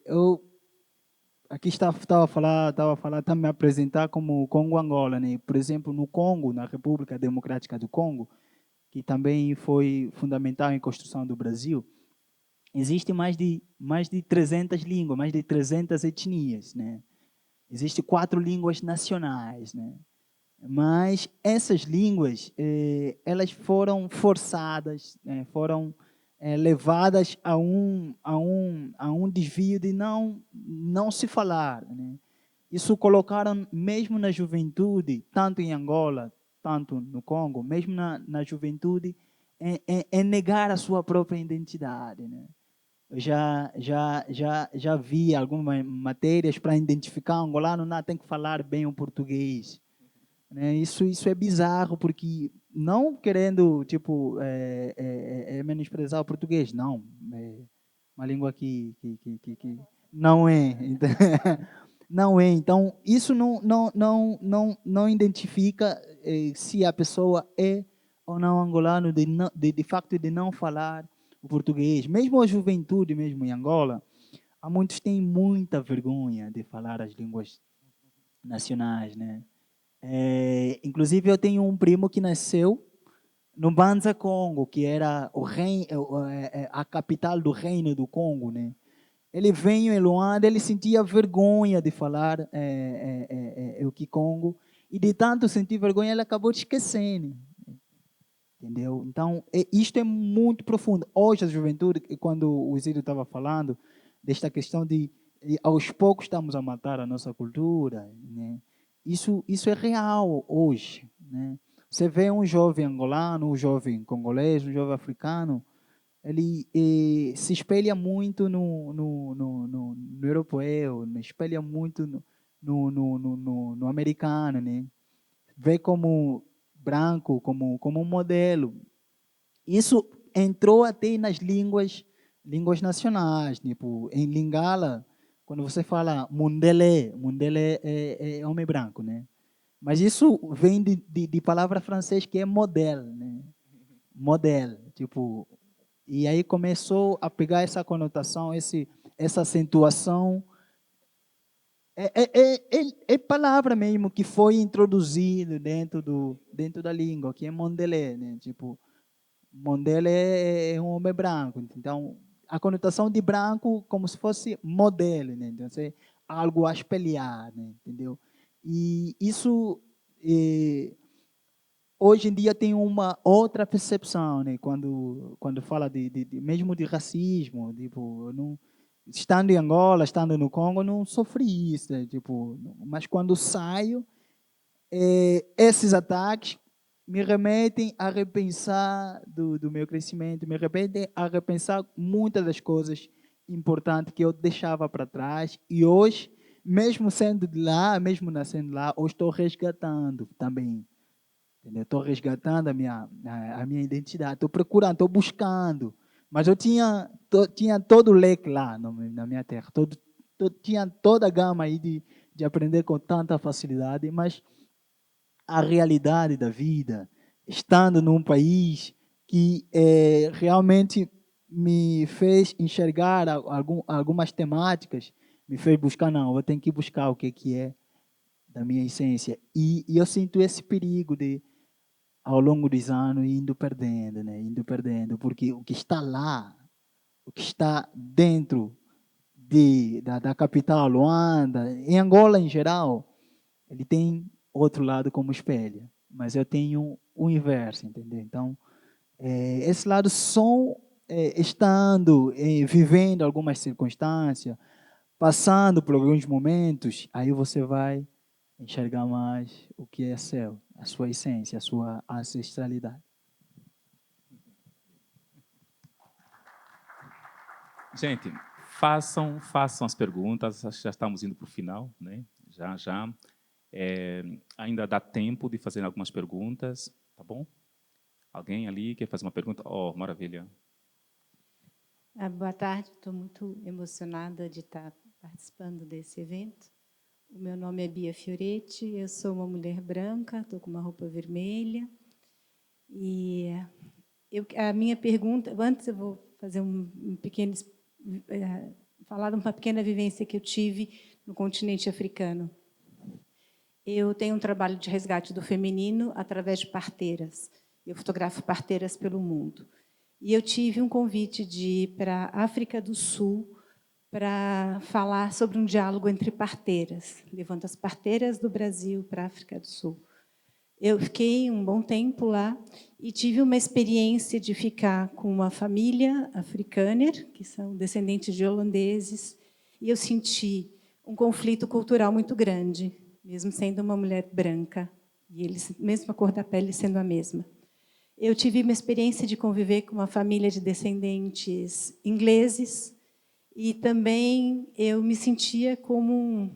Eu aqui estava a falar, tá me apresentar como Congo-Angola, né? Por exemplo, no Congo, na República Democrática do Congo, que também foi fundamental em construção do Brasil, existem mais de 300 línguas, mais de 300 etnias, né? Existem 4 línguas nacionais, né? Mas essas línguas, elas foram forçadas, né? Foram levadas a um desvio de não se falar, né? Isso colocaram mesmo na juventude, tanto em Angola, tanto no Congo, mesmo na juventude, negar a sua própria identidade, né? Eu já vi algumas matérias para identificar angolano, não tem que falar bem o português, né? Isso é bizarro, porque não querendo tipo menosprezar o português, não, é uma língua que não é, então, não é. Então isso não identifica se a pessoa é ou não angolano de facto de não falar o português. Mesmo a juventude, mesmo em Angola, há muitos que têm muita vergonha de falar as línguas nacionais, né? Inclusive, eu tenho um primo que nasceu no Banza, Congo, que era a capital do reino do Congo, né? Ele veio em Luanda, ele sentia vergonha de falar o Kikongo, e de tanto sentir vergonha, ele acabou esquecendo. Entendeu? Então, isto é muito profundo. Hoje, a juventude, quando o Isidro estava falando desta questão de aos poucos estamos a matar a nossa cultura, né? Isso é real hoje, né? Você vê um jovem angolano, um jovem congolês, um jovem africano, ele se espelha muito no europeu, espelha muito no americano, né? Vê como branco, como um modelo. Isso entrou até nas línguas nacionais, tipo, em Lingala, quando você fala Mundele, Mundele é homem branco, né? Mas isso vem de palavra francesa que é modèle, né? Modèle, tipo, e aí começou a pegar essa conotação, essa acentuação. É palavra mesmo que foi introduzido dentro da língua, que é Mondele, né? Tipo, Mondele é um homem branco, então a conotação de branco como se fosse modelo, né? Então, é algo a espelhar, né? Entendeu? E isso hoje em dia tem uma outra percepção, né? Quando fala mesmo de racismo, tipo, eu não, estando em Angola, estando no Congo, eu não sofri isso, né? Tipo, mas quando saio, esses ataques me remetem a repensar do meu crescimento, me remetem a repensar muitas das coisas importantes que eu deixava para trás, e hoje, mesmo sendo de lá, mesmo nascendo lá, hoje estou resgatando também. Estou resgatando a minha identidade, estou procurando, estou buscando. Mas eu tinha todo o leque lá na minha terra, tinha toda a gama aí de aprender com tanta facilidade, mas a realidade da vida, estando num país que realmente me fez enxergar algumas temáticas, me fez buscar, não, eu tenho que buscar o que é da minha essência. E eu sinto esse perigo de ao longo dos anos indo perdendo, né? Indo perdendo, porque o que está lá, o que está dentro da capital, Luanda, em Angola em geral, ele tem outro lado como espelho, mas eu tenho o inverso, entendeu? Então, esse lado só estando, vivendo algumas circunstâncias, passando por alguns momentos, aí você vai enxergar mais o que é seu, a sua essência, a sua ancestralidade. Gente, façam as perguntas, acho que já estamos indo para o final, né? Já. Ainda dá tempo de fazer algumas perguntas, tá bom? Alguém ali quer fazer uma pergunta? Oh, maravilha. Boa tarde, estou muito emocionada de estar participando desse evento. O meu nome é Bia Fioretti, eu sou uma mulher branca, estou com uma roupa vermelha. E a minha pergunta, antes eu vou fazer falar de uma pequena vivência que eu tive no continente africano. Eu tenho um trabalho de resgate do feminino através de parteiras. Eu fotografo parteiras pelo mundo. E eu tive um convite de ir para a África do Sul para falar sobre um diálogo entre parteiras, levando as parteiras do Brasil para a África do Sul. Eu fiquei um bom tempo lá e tive uma experiência de ficar com uma família africana, que são descendentes de holandeses, e eu senti um conflito cultural muito grande, mesmo sendo uma mulher branca, e eles, mesmo a cor da pele sendo a mesma. Eu tive uma experiência de conviver com uma família de descendentes ingleses E também eu me sentia como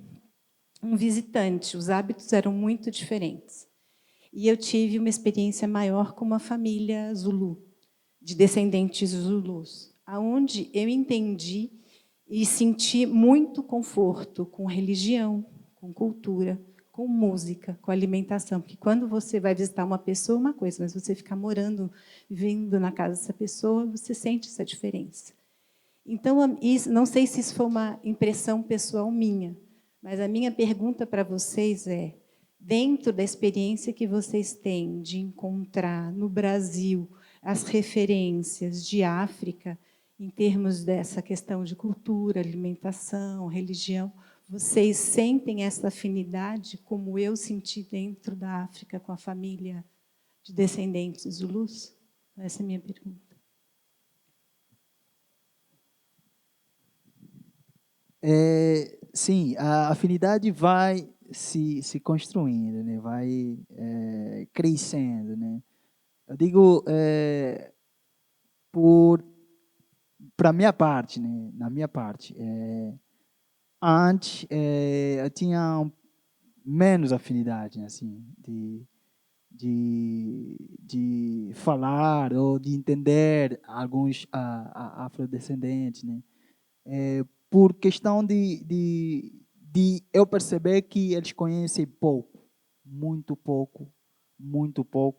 um visitante, os hábitos eram muito diferentes. E eu tive uma experiência maior com uma família Zulu, de descendentes Zulus, aonde eu entendi e senti muito conforto com religião, com cultura, com música, com alimentação. Porque quando você vai visitar uma pessoa, é uma coisa, mas você ficar morando, vivendo na casa dessa pessoa, você sente essa diferença. Então, não sei se isso foi uma impressão pessoal minha, mas a minha pergunta para vocês é, dentro da experiência que vocês têm de encontrar no Brasil as referências de África, em termos dessa questão de cultura, alimentação, religião, vocês sentem essa afinidade como eu senti dentro da África com a família de descendentes zulus? Essa é a minha pergunta. Sim, a afinidade vai se construindo, né? Vai crescendo, né? Eu digo para minha parte, né? Na minha parte, antes eu tinha menos afinidade, assim, de falar ou de entender alguns afrodescendentes, né? Por questão de eu perceber que eles conhecem pouco, muito pouco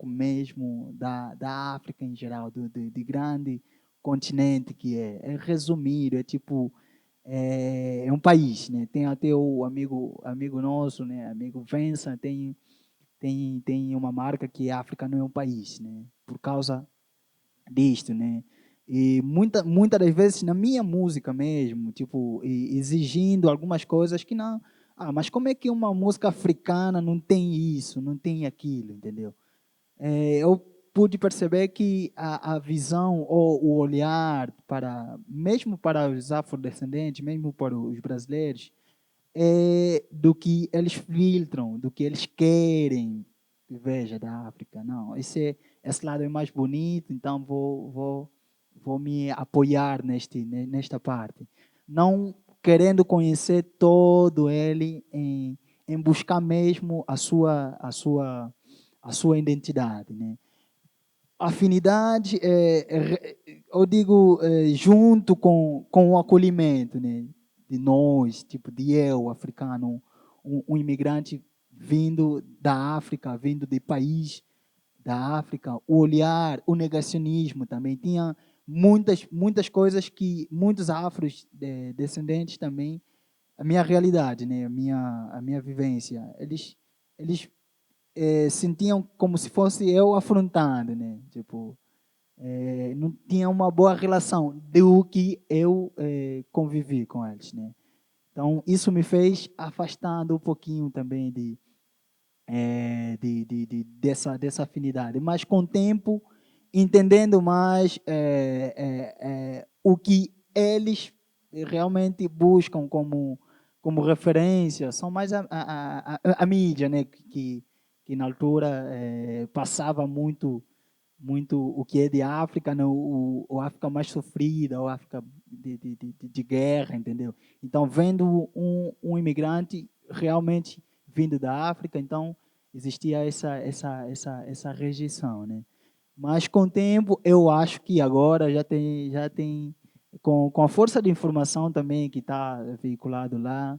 mesmo da África em geral, de grande continente que é. É resumido, é tipo, é um país, né? Tem até o amigo nosso, né? Amigo Vincent, tem uma marca que a África não é um país, né? Por causa disto, né? E muita das vezes na minha música mesmo, tipo, exigindo algumas coisas que não. Ah, mas como é que uma música africana não tem isso, não tem aquilo, entendeu? Eu pude perceber que a visão ou o olhar mesmo para os afrodescendentes, mesmo para os brasileiros, é do que eles filtram, do que eles querem que veja da África. Não, esse lado é mais bonito, então vou me apoiar nesta parte. Não querendo conhecer todo ele em buscar mesmo a sua identidade, né? Afinidade, eu digo, junto com o acolhimento, né, de nós, tipo, de eu, africano, um imigrante vindo da África, vindo de país da África, o olhar, o negacionismo também. Tinha muitas coisas que muitos afros descendentes também, a minha realidade, né, a minha vivência, eles sentiam como se fosse eu afrontando, né? Tipo, não tinha uma boa relação do que eu convivi com eles, né? Então, isso me fez afastando um pouquinho também dessa afinidade. Mas, com o tempo, entendendo mais o que eles realmente buscam como referência, são mais a mídia, né? Que na altura passava muito o que é de África, né? O África mais sofrida, o África de guerra, entendeu? Então, vendo um imigrante realmente vindo da África, então existia essa rejeição, né? Mas com o tempo, eu acho que agora já tem com a força de informação também que está veiculado lá,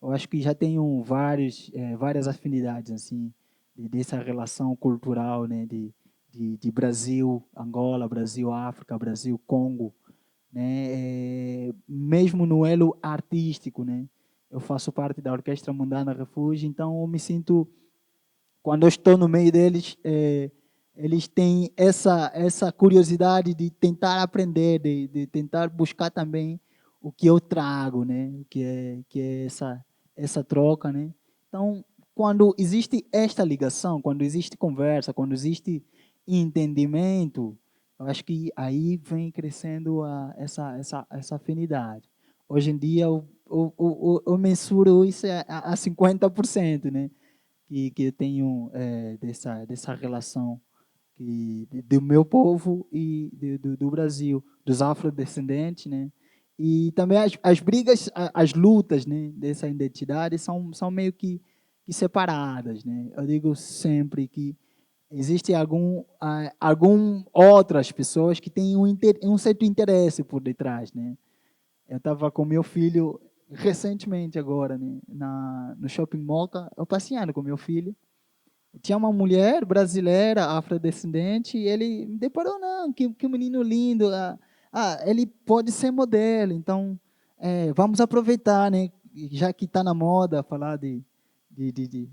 eu acho que já tenho várias afinidades assim dessa relação cultural, né? De Brasil, Angola, Brasil, África, Brasil, Congo, né? Mesmo no elo artístico, né? Eu faço parte da Orquestra Mundana Refúgio, então eu me sinto, quando eu estou no meio deles, eles têm essa curiosidade de tentar aprender, de tentar buscar também o que eu trago, né? Que é essa troca, né? Então, quando existe esta ligação, quando existe conversa, quando existe entendimento, eu acho que aí vem crescendo essa afinidade. Hoje em dia, eu mensuro isso a 50%, né? Que eu tenho dessa relação do meu povo e do Brasil, dos afrodescendentes, né? E também as brigas, as lutas, né, dessa identidade são meio que separadas, né? Eu digo sempre que existe algum outras pessoas que têm um certo interesse por detrás, né? Eu estava com meu filho recentemente agora, né, no shopping mall, eu passeando com meu filho. Tinha uma mulher brasileira, afrodescendente, e ele me deparou, não, que menino lindo, ele pode ser modelo, então vamos aproveitar, né, já que está na moda falar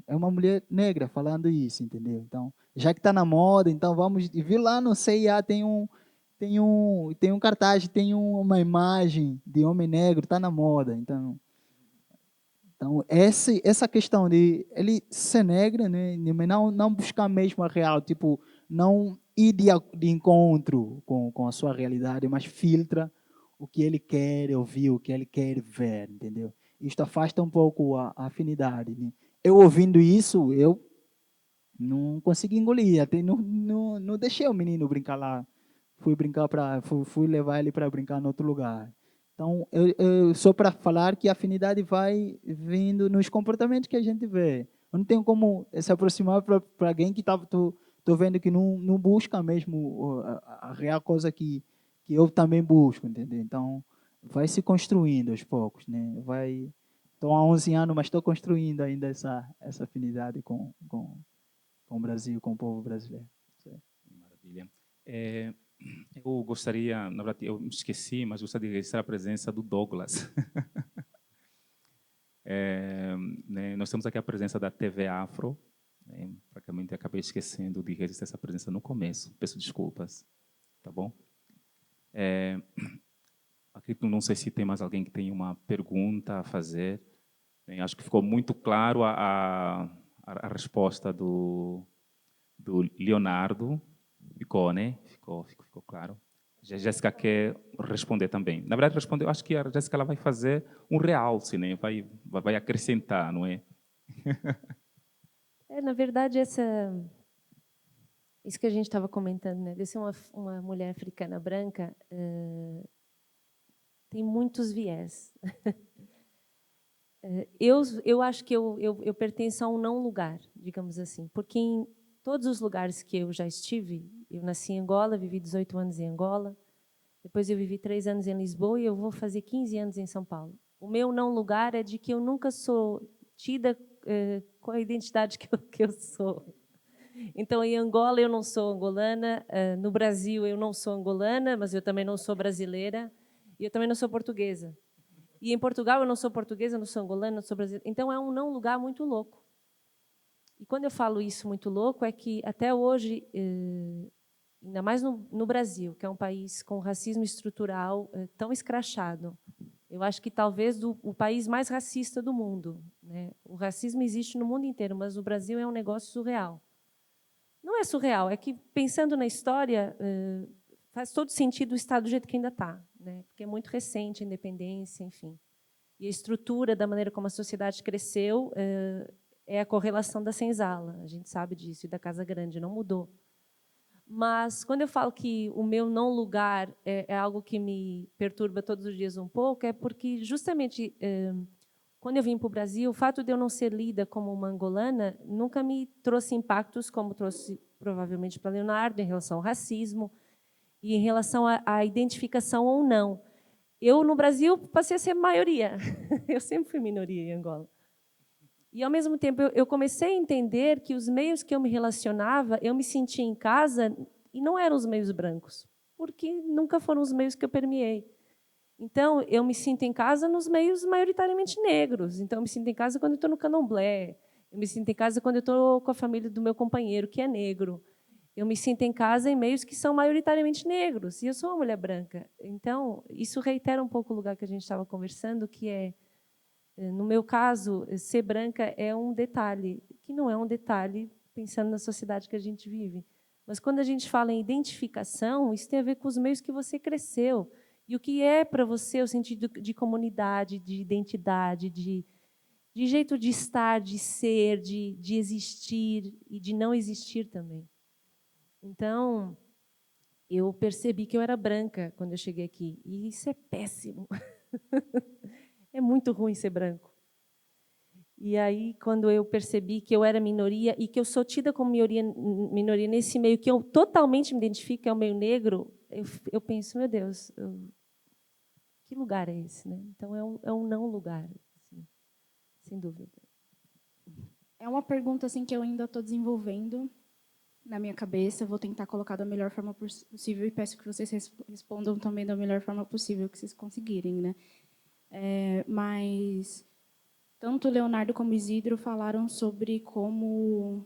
é uma mulher negra falando isso, entendeu? Então, já que está na moda, então vamos, e viu lá no CIA tem um cartaz, tem uma imagem de homem negro, está na moda, então essa questão de ele ser negro, né, mas não buscar mesmo a real, tipo, não ir de encontro com a sua realidade, mas filtra o que ele quer ouvir, o que ele quer ver, entendeu? Isto afasta um pouco a afinidade. Né? Eu ouvindo isso, eu não consegui engolir, até não deixei o menino brincar lá. Fui levar ele para brincar em outro lugar. Então, só para falar que a afinidade vai vindo nos comportamentos que a gente vê. Eu não tenho como se aproximar para alguém que tô vendo que não busca mesmo a real coisa que eu também busco, entendeu? Então, vai se construindo aos poucos, né? Estou há 11 anos, mas estou construindo ainda essa afinidade com o Brasil, com o povo brasileiro. Maravilha. Eu gostaria, na verdade, eu me esqueci, mas gostaria de registrar a presença do Douglas. Né, nós temos aqui a presença da TV Afro. Né, praticamente acabei esquecendo de registrar essa presença no começo. Peço desculpas. Tá bom? Acredito, não sei se tem mais alguém que tem uma pergunta a fazer. Bem, acho que ficou muito claro a resposta do Leonardo. Ficou, né? Ficou claro. A Jéssica quer responder também. Na verdade, respondeu. Acho que a Jéssica ela vai fazer um realce, né? Vai acrescentar, não é? Na verdade, isso que a gente estava comentando, né? De ser uma mulher africana branca, tem muitos viés. Eu acho que eu pertenço a um não lugar, digamos assim, porque em todos os lugares que eu já estive, eu nasci em Angola, vivi 18 anos em Angola, depois eu vivi 3 anos em Lisboa e eu vou fazer 15 anos em São Paulo. O meu não lugar é de que eu nunca sou tida com a identidade que eu sou. Então, em Angola eu não sou angolana, no Brasil eu não sou angolana, mas eu também não sou brasileira e eu também não sou portuguesa. E em Portugal eu não sou portuguesa, não sou angolana, não sou brasileira. Então é um não lugar muito louco. E quando eu falo isso muito louco é que até hoje, ainda mais no Brasil, que é um país com racismo estrutural tão escrachado, eu acho que talvez o país mais racista do mundo. Né? O racismo existe no mundo inteiro, mas o Brasil é um negócio surreal. Não é surreal, é que, pensando na história, faz todo sentido o Estado do jeito que ainda está, né? Porque é muito recente a independência, enfim. E a estrutura da maneira como a sociedade cresceu é a correlação da senzala. A gente sabe disso, e da Casa Grande, não mudou. Mas, quando eu falo que o meu não lugar é algo que me perturba todos os dias um pouco, é porque, justamente, quando eu vim para o Brasil, o fato de eu não ser lida como uma angolana nunca me trouxe impactos como trouxe, provavelmente, para Leonardo, em relação ao racismo e em relação à identificação ou não. Eu, no Brasil, passei a ser maioria. Eu sempre fui minoria em Angola. E, ao mesmo tempo, eu comecei a entender que os meios que eu me relacionava, eu me sentia em casa, e não eram os meios brancos, porque nunca foram os meios que eu permeei. Então, eu me sinto em casa nos meios maioritariamente negros. Então, eu me sinto em casa quando eu estou no candomblé. Eu me sinto em casa quando eu estou com a família do meu companheiro, que é negro. Eu me sinto em casa em meios que são maioritariamente negros. E eu sou uma mulher branca. Então, isso reitera um pouco o lugar que a gente estava conversando, que é, no meu caso, ser branca é um detalhe, que não é um detalhe pensando na sociedade que a gente vive. Mas, quando a gente fala em identificação, isso tem a ver com os meios que você cresceu. E o que é para você o sentido de comunidade, de identidade, de jeito de estar, de ser, de existir e de não existir também. Então, eu percebi que eu era branca quando eu cheguei aqui. E isso é péssimo. É muito ruim ser branco. E aí, quando eu percebi que eu era minoria e que eu sou tida como minoria nesse meio que eu totalmente me identifico, que é o meio negro, eu penso, meu Deus, que lugar é esse, né? Então, é um não lugar, assim, sem dúvida. É uma pergunta assim que eu ainda estou desenvolvendo na minha cabeça. Vou tentar colocar da melhor forma possível e peço que vocês respondam também da melhor forma possível que vocês conseguirem, né? Mas tanto Leonardo como Isidro falaram sobre como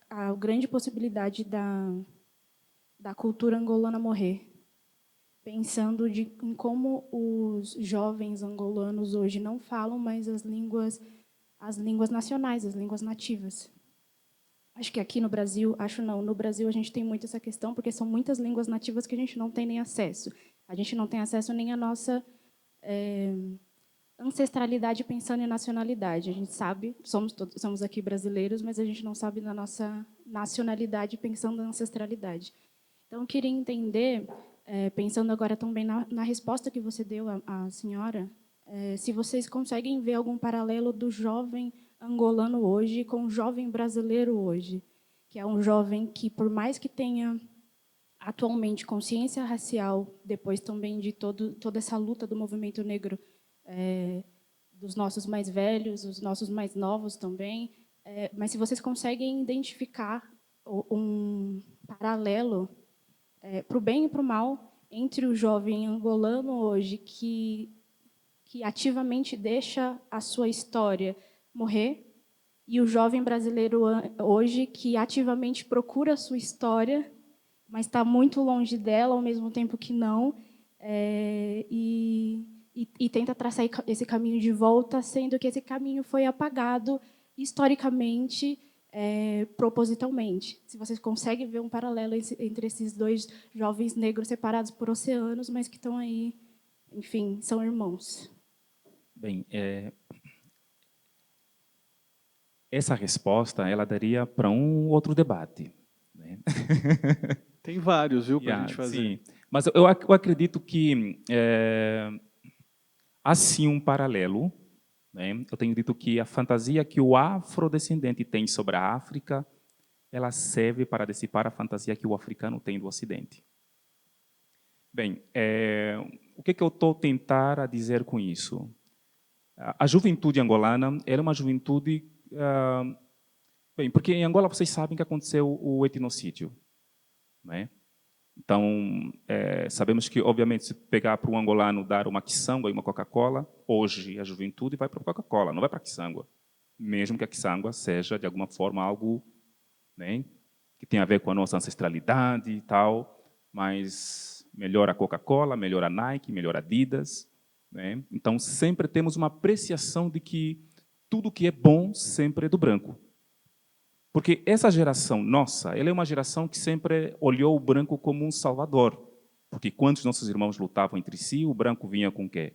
a grande possibilidade da cultura angolana morrer, pensando em como os jovens angolanos hoje não falam mais as línguas nacionais, as línguas nativas. Acho que aqui no Brasil, no Brasil a gente tem muito essa questão, porque são muitas línguas nativas que a gente não tem nem acesso. A gente não tem acesso nem à nossa ancestralidade pensando em nacionalidade. A gente sabe, somos aqui brasileiros, mas a gente não sabe da nossa nacionalidade pensando na ancestralidade. Então, eu queria entender, pensando agora também na resposta que você deu à senhora, se vocês conseguem ver algum paralelo do jovem angolano hoje com o jovem brasileiro hoje, que é um jovem que, por mais que tenha atualmente consciência racial, depois também de toda essa luta do movimento negro, dos nossos mais velhos, os nossos mais novos também, mas se vocês conseguem identificar um paralelo para o bem e para o mal entre o jovem angolano hoje que ativamente deixa a sua história morrer e o jovem brasileiro hoje que ativamente procura a sua história, mas está muito longe dela ao mesmo tempo que não, e tenta traçar esse caminho de volta, sendo que esse caminho foi apagado historicamente, propositalmente. Se vocês conseguem ver um paralelo entre esses dois jovens negros separados por oceanos, mas que estão aí, enfim, são irmãos. Bem, essa resposta ela daria para um outro debate, né? Tem vários, viu, para a gente fazer. Sim, mas eu acredito que há sim um paralelo, né? Eu tenho dito que a fantasia que o afrodescendente tem sobre a África, ela serve para dissipar a fantasia que o africano tem do Ocidente. Bem, o que eu estou tentando dizer com isso? A juventude angolana ela é uma juventude... bem, porque em Angola vocês sabem que aconteceu o etnocídio, né? Então, sabemos que, obviamente, se pegar para um angolano dar uma quiçangua e uma Coca-Cola, hoje a juventude vai para a Coca-Cola, não vai para a quiçangua. Mesmo que a quiçangua seja, de alguma forma, algo, né, que tem a ver com a nossa ancestralidade e tal, mas melhor a Coca-Cola, melhor a Nike, melhor a Adidas, né? Então, sempre temos uma apreciação de que tudo que é bom sempre é do branco. Porque essa geração nossa, ela é uma geração que sempre olhou o branco como um salvador. Porque quando os nossos irmãos lutavam entre si, o branco vinha com o quê?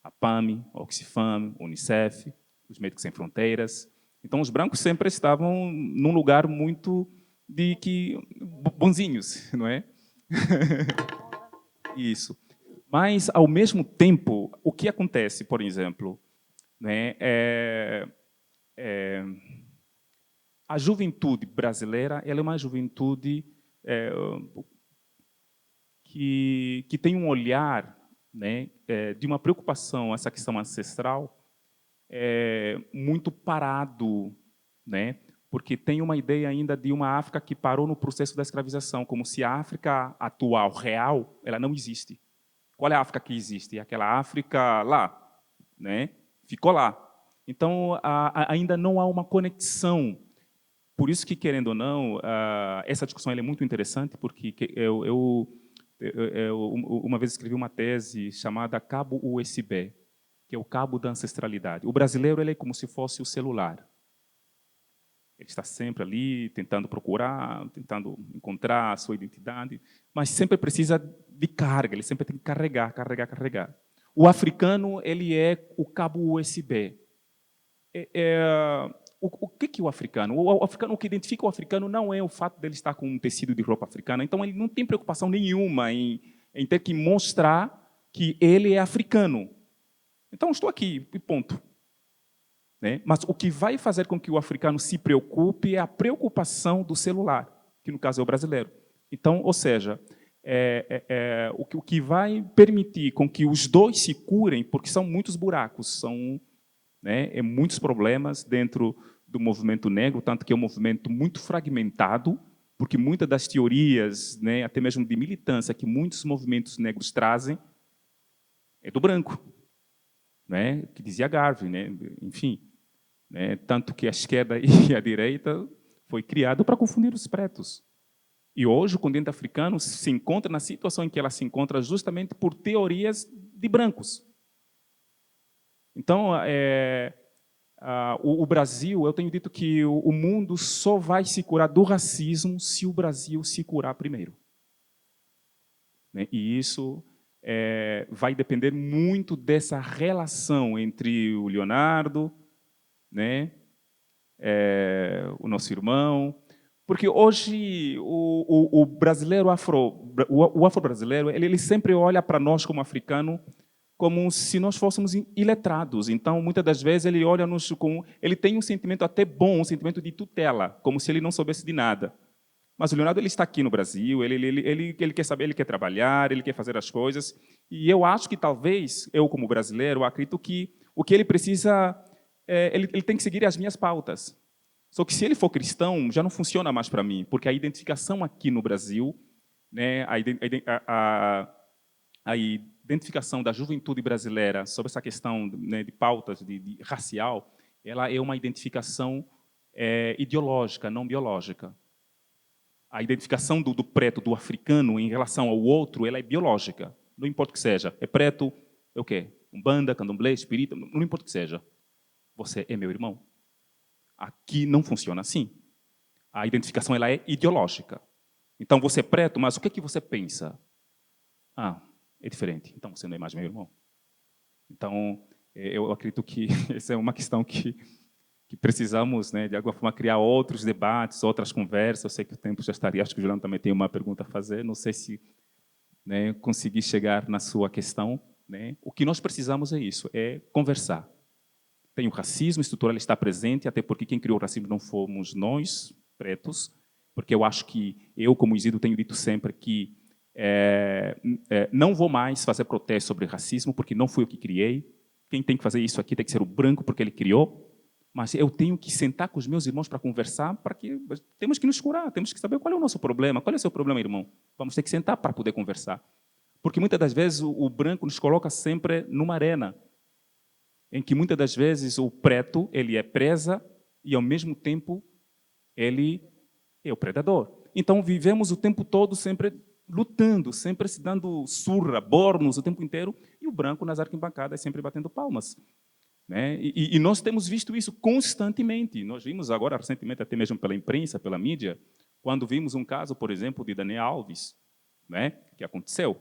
A PAMI, a Oxfam, a Unicef, os Médicos Sem Fronteiras. Então, os brancos sempre estavam num lugar muito de que bonzinhos, não é? Isso. Mas, ao mesmo tempo, o que acontece, por exemplo, né, a juventude brasileira ela é uma juventude que tem um olhar, né, de uma preocupação, essa questão ancestral, muito parado, né, porque tem uma ideia ainda de uma África que parou no processo da escravização, como se a África atual, real, ela não existe. Qual é a África que existe? É aquela África lá, né? Ficou lá. Então, ainda não há uma conexão. Por isso que, querendo ou não, essa discussão é muito interessante, porque eu uma vez escrevi uma tese chamada Cabo USB, que é o cabo da ancestralidade. O brasileiro ele é como se fosse o celular. Ele está sempre ali, tentando procurar, tentando encontrar a sua identidade, mas sempre precisa de carga, ele sempre tem que carregar, carregar, carregar. O africano ele é o cabo USB. O que é o africano? O africano? O que identifica o africano não é o fato dele estar com um tecido de roupa africana, então ele não tem preocupação nenhuma em ter que mostrar que ele é africano. Então, estou aqui, e ponto. Né? Mas o que vai fazer com que o africano se preocupe é a preocupação do celular, que no caso é o brasileiro. Então, ou seja, o que vai permitir com que os dois se curem, porque são muitos buracos, são, né, muitos problemas dentro do movimento negro, tanto que é um movimento muito fragmentado, porque muitas das teorias, né, até mesmo de militância, que muitos movimentos negros trazem, é do branco, né, que dizia Garvey, né, enfim. Né, tanto que a esquerda e a direita foi criado para confundir os pretos. E hoje o continente africano se encontra na situação em que ela se encontra justamente por teorias de brancos. Então, o Brasil, eu tenho dito que o mundo só vai se curar do racismo se o Brasil se curar primeiro. Né? E isso vai depender muito dessa relação entre o Leonardo, né? O nosso irmão, porque hoje o brasileiro o afro-brasileiro, ele sempre olha para nós como africano como se nós fôssemos iletrados. Então, muitas das vezes ele olha-nos com, ele tem um sentimento até bom, um sentimento de tutela, como se ele não soubesse de nada. Mas o Leonardo, ele está aqui no Brasil, ele quer saber, ele quer trabalhar, ele quer fazer as coisas, e eu acho que talvez eu como brasileiro acredito que o que ele precisa ele tem que seguir as minhas pautas. Só que se ele for cristão, já não funciona mais para mim, porque a identificação aqui no Brasil, né, a identificação da juventude brasileira sobre essa questão, né, de pautas de racial, ela é uma identificação ideológica, não biológica. A identificação do preto, do africano, em relação ao outro, ela é biológica. Não importa o que seja. É preto, é o quê? Umbanda, candomblé, espírita, não importa o que seja. Você é meu irmão. Aqui não funciona assim. A identificação ela é ideológica. Então, você é preto, mas o que é que você pensa? Ah, é diferente. Então, você não é mais meu irmão. Então, eu acredito que essa é uma questão que precisamos, né, de alguma forma, criar outros debates, outras conversas. Eu sei que o tempo já estaria. Acho que o Juliano também tem uma pergunta a fazer. Não sei se, né, consegui chegar na sua questão. Né? O que nós precisamos é isso, é conversar. Tem o racismo estrutural, ele está presente, até porque quem criou o racismo não fomos nós, pretos, porque eu acho que eu, como Isidro, tenho dito sempre que não vou mais fazer protesto sobre racismo, porque não fui eu que criei. Quem tem que fazer isso aqui tem que ser o branco, porque ele criou. Mas eu tenho que sentar com os meus irmãos para conversar, para que temos que nos curar, temos que saber qual é o nosso problema. Qual é o seu problema, irmão? Vamos ter que sentar para poder conversar. Porque muitas das vezes o branco nos coloca sempre numa arena, em que muitas das vezes o preto ele é presa e, ao mesmo tempo, ele é o predador. Então, vivemos o tempo todo sempre lutando, sempre se dando surra, bornos o tempo inteiro, e o branco nas arquibancadas sempre batendo palmas. Né? E nós temos visto isso constantemente. Nós vimos agora, recentemente, até mesmo pela imprensa, pela mídia, quando vimos um caso, por exemplo, de Daniel Alves, né? Que aconteceu.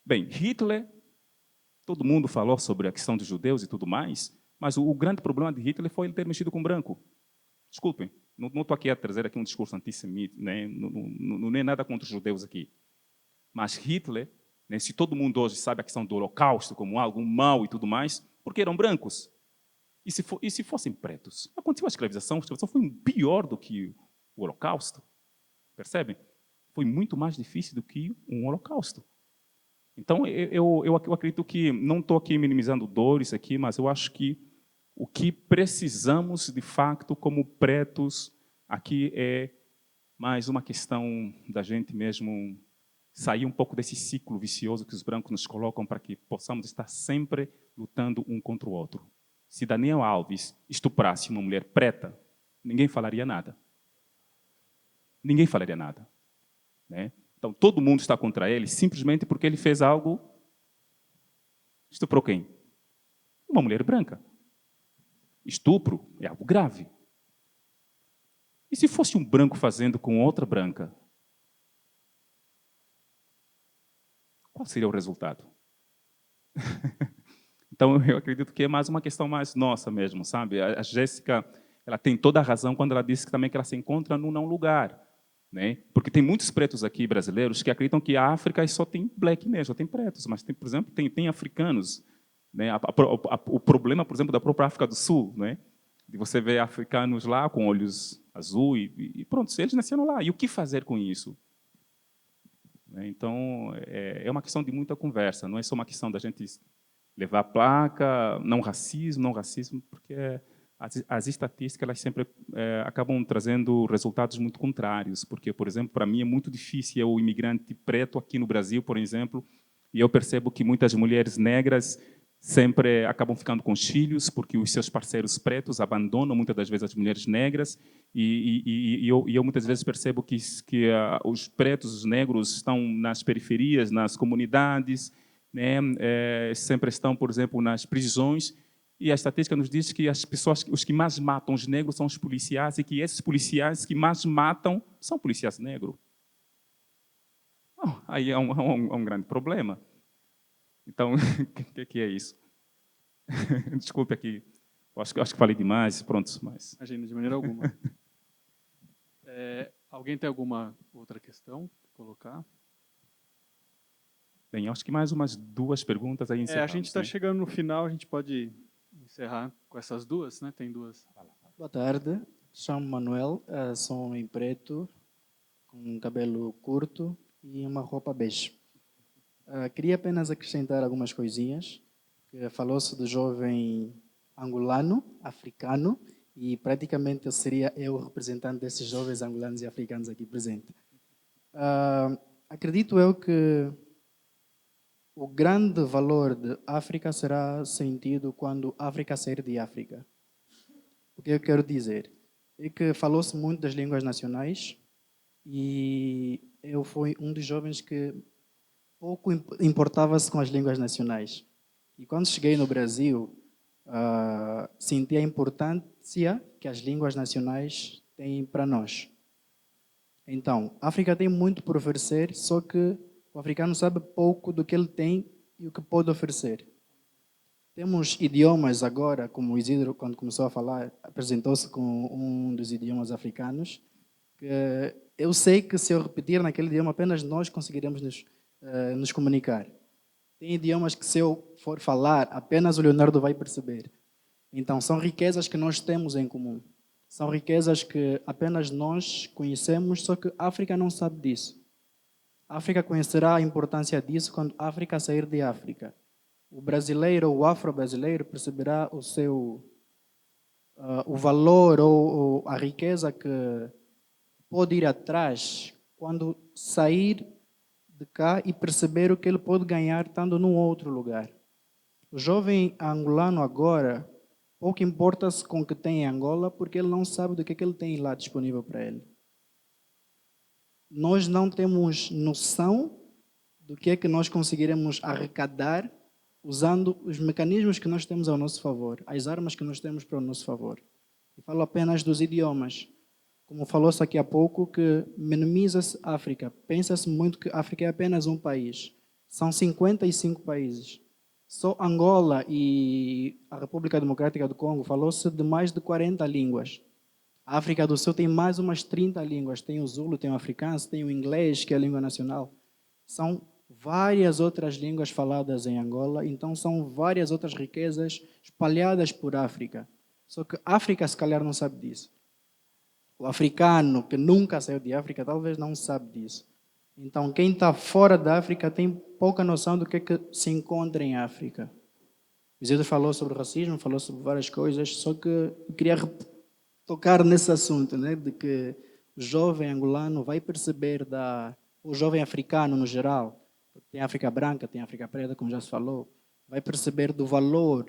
Bem, Hitler... Todo mundo falou sobre a questão dos judeus e tudo mais, mas o grande problema de Hitler foi ele ter mexido com branco. Desculpem, não estou aqui a trazer aqui um discurso antissemita, né? Não é nada contra os judeus aqui. Mas Hitler, né, se todo mundo hoje sabe a questão do Holocausto como algo mal e tudo mais, porque eram brancos. E se fossem pretos? Aconteceu a escravização foi pior do que o Holocausto. Percebem? Foi muito mais difícil do que um Holocausto. Então, eu acredito que, não estou aqui minimizando dores aqui, mas eu acho que o que precisamos, de fato, como pretos, aqui é mais uma questão da gente mesmo sair um pouco desse ciclo vicioso que os brancos nos colocam para que possamos estar sempre lutando um contra o outro. Se Daniel Alves estuprasse uma mulher preta, ninguém falaria nada. Ninguém falaria nada. Né? Então, todo mundo está contra ele simplesmente porque ele fez algo... Estuprou quem? Uma mulher branca. Estupro é algo grave. E se fosse um branco fazendo com outra branca? Qual seria o resultado? Então, eu acredito que é mais uma questão mais nossa mesmo, sabe? A Jéssica, ela tem toda a razão quando ela disse que também que ela se encontra num não lugar. Né? Porque tem muitos pretos aqui brasileiros que acreditam que a África só tem black mesmo, só tem pretos, mas tem, por exemplo, tem africanos, né? O problema, por exemplo, da própria África do Sul, né? De você ver africanos lá com olhos azuis e pronto, eles nasceram lá. E o que fazer com isso? Então, é uma questão de muita conversa, não é só uma questão da gente levar a placa, não racismo, porque as estatísticas elas sempre acabam trazendo resultados muito contrários, porque, por exemplo, para mim é muito difícil eu, imigrante preto aqui no Brasil, por exemplo, e eu percebo que muitas mulheres negras sempre acabam ficando com os filhos, porque os seus parceiros pretos abandonam muitas das vezes as mulheres negras, e eu muitas vezes percebo que os pretos, os negros estão nas periferias, nas comunidades, né? Sempre estão, por exemplo, nas prisões, e a estatística nos diz que as pessoas, os que mais matam os negros são os policiais, e que esses policiais que mais matam são policiais negros. Aí é um grande problema. Então, o que é isso? Desculpe aqui, acho que falei demais, pronto, mas... Imagina, de maneira alguma. Alguém tem alguma outra questão para colocar? Bem, acho que mais umas 2 perguntas aí encerramos. A gente está chegando no final, a gente pode encerrar com essas 2, né? Tem 2. Boa tarde, chamo Manuel, sou homem preto, com cabelo curto e uma roupa bege. Queria apenas acrescentar algumas coisinhas. Falou-se do jovem angolano, africano, e praticamente seria eu o representante desses jovens angolanos e africanos aqui presentes. Acredito eu que o grande valor de África será sentido quando a África sair de África. O que eu quero dizer é que falou-se muito das línguas nacionais e eu fui um dos jovens que pouco importava-se com as línguas nacionais. E quando cheguei no Brasil, senti a importância que as línguas nacionais têm para nós. Então, a África tem muito por oferecer, só que o africano sabe pouco do que ele tem e o que pode oferecer. Temos idiomas agora, como o Isidro, quando começou a falar, apresentou-se com um dos idiomas africanos, que eu sei que se eu repetir naquele idioma, apenas nós conseguiremos nos comunicar. Tem idiomas que se eu for falar, apenas o Leonardo vai perceber. Então, são riquezas que nós temos em comum. São riquezas que apenas nós conhecemos, só que a África não sabe disso. A África conhecerá a importância disso quando a África sair de África. O brasileiro, o afro-brasileiro, perceberá o valor ou a riqueza que pode ir atrás quando sair de cá e perceber o que ele pode ganhar estando num outro lugar. O jovem angolano agora, pouco importa-se com o que tem em Angola, porque ele não sabe do que ele tem lá disponível para ele. Nós não temos noção do que é que nós conseguiremos arrecadar usando os mecanismos que nós temos ao nosso favor, as armas que nós temos para o nosso favor. E falo apenas dos idiomas. Como falou-se aqui há pouco, que minimiza-se a África. Pensa-se muito que a África é apenas um país. São 55 países. Só Angola e a República Democrática do Congo falou-se de mais de 40 línguas. A África do Sul tem mais umas 30 línguas. Tem o Zulu, tem o africano, tem o inglês, que é a língua nacional. São várias outras línguas faladas em Angola, então são várias outras riquezas espalhadas por África. Só que a África, se calhar, não sabe disso. O africano que nunca saiu de África talvez não sabe disso. Então, quem está fora da África tem pouca noção do que se encontra em África. O Isidro falou sobre racismo, falou sobre várias coisas, só que eu queria tocar nesse assunto, né, de que o jovem angolano vai perceber, o jovem africano no geral, tem África branca, tem África preta, como já se falou, vai perceber do valor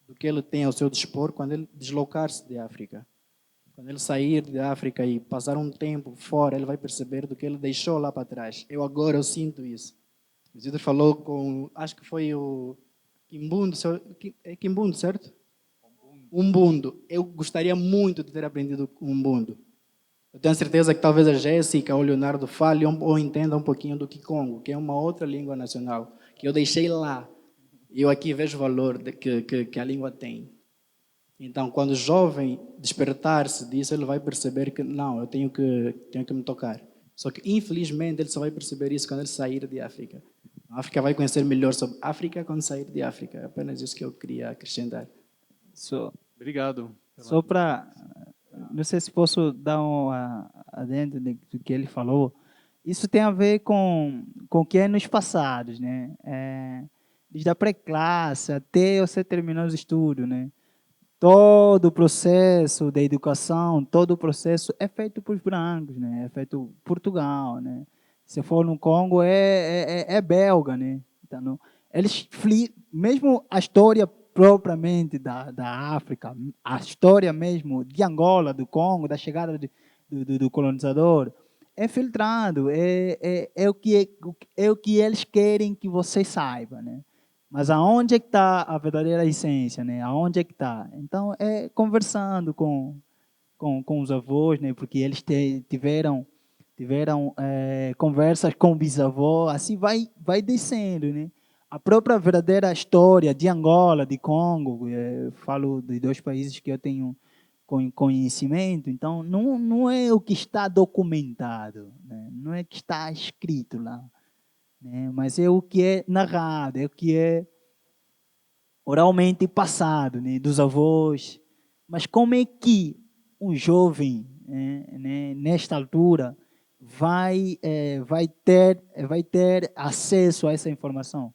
do que ele tem ao seu dispor quando ele deslocar-se de África. Quando ele sair da África e passar um tempo fora, ele vai perceber do que ele deixou lá para trás. Eu sinto isso. O Isidro falou com, acho que foi o Kimbundo, é Kimbundo, certo? Umbundo. Eu gostaria muito de ter aprendido Umbundo. Eu tenho certeza que talvez a Jéssica ou o Leonardo fale ou entenda um pouquinho do Kikongo, que é uma outra língua nacional, que eu deixei lá. E eu aqui vejo o valor que a língua tem. Então, quando o jovem despertar-se disso, ele vai perceber que, não, eu tenho que me tocar. Só que, infelizmente, ele só vai perceber isso quando ele sair de África. A África vai conhecer melhor sobre a África quando sair de África. É apenas isso que eu queria acrescentar. Obrigado. Só para... Não sei se posso dar adendo do que ele falou. Isso tem a ver com o que é nos passados, né? Desde a pré-classe até você terminar os estudos, né? Todo o processo da educação, todo o processo é feito por brancos, né? É feito por Portugal, né? Se for no Congo, é belga, né? Então, eles mesmo a história propriamente da África, a história mesmo de Angola, do Congo, da chegada do colonizador, é filtrado, é o que eles querem que você saiba, né? Mas aonde é que está a verdadeira essência, né? Aonde é que está? Então, é conversando com os avós, né? Porque eles tiveram conversas com o bisavô, assim vai descendo, né? A própria verdadeira história de Angola, de Congo, falo de dois países que eu tenho conhecimento, então não é o que está documentado, né? Não é o que está escrito lá, né? Mas é o que é narrado, é o que é oralmente passado, né? Dos avós. Mas como é que um jovem, né, nesta altura, vai ter acesso a essa informação?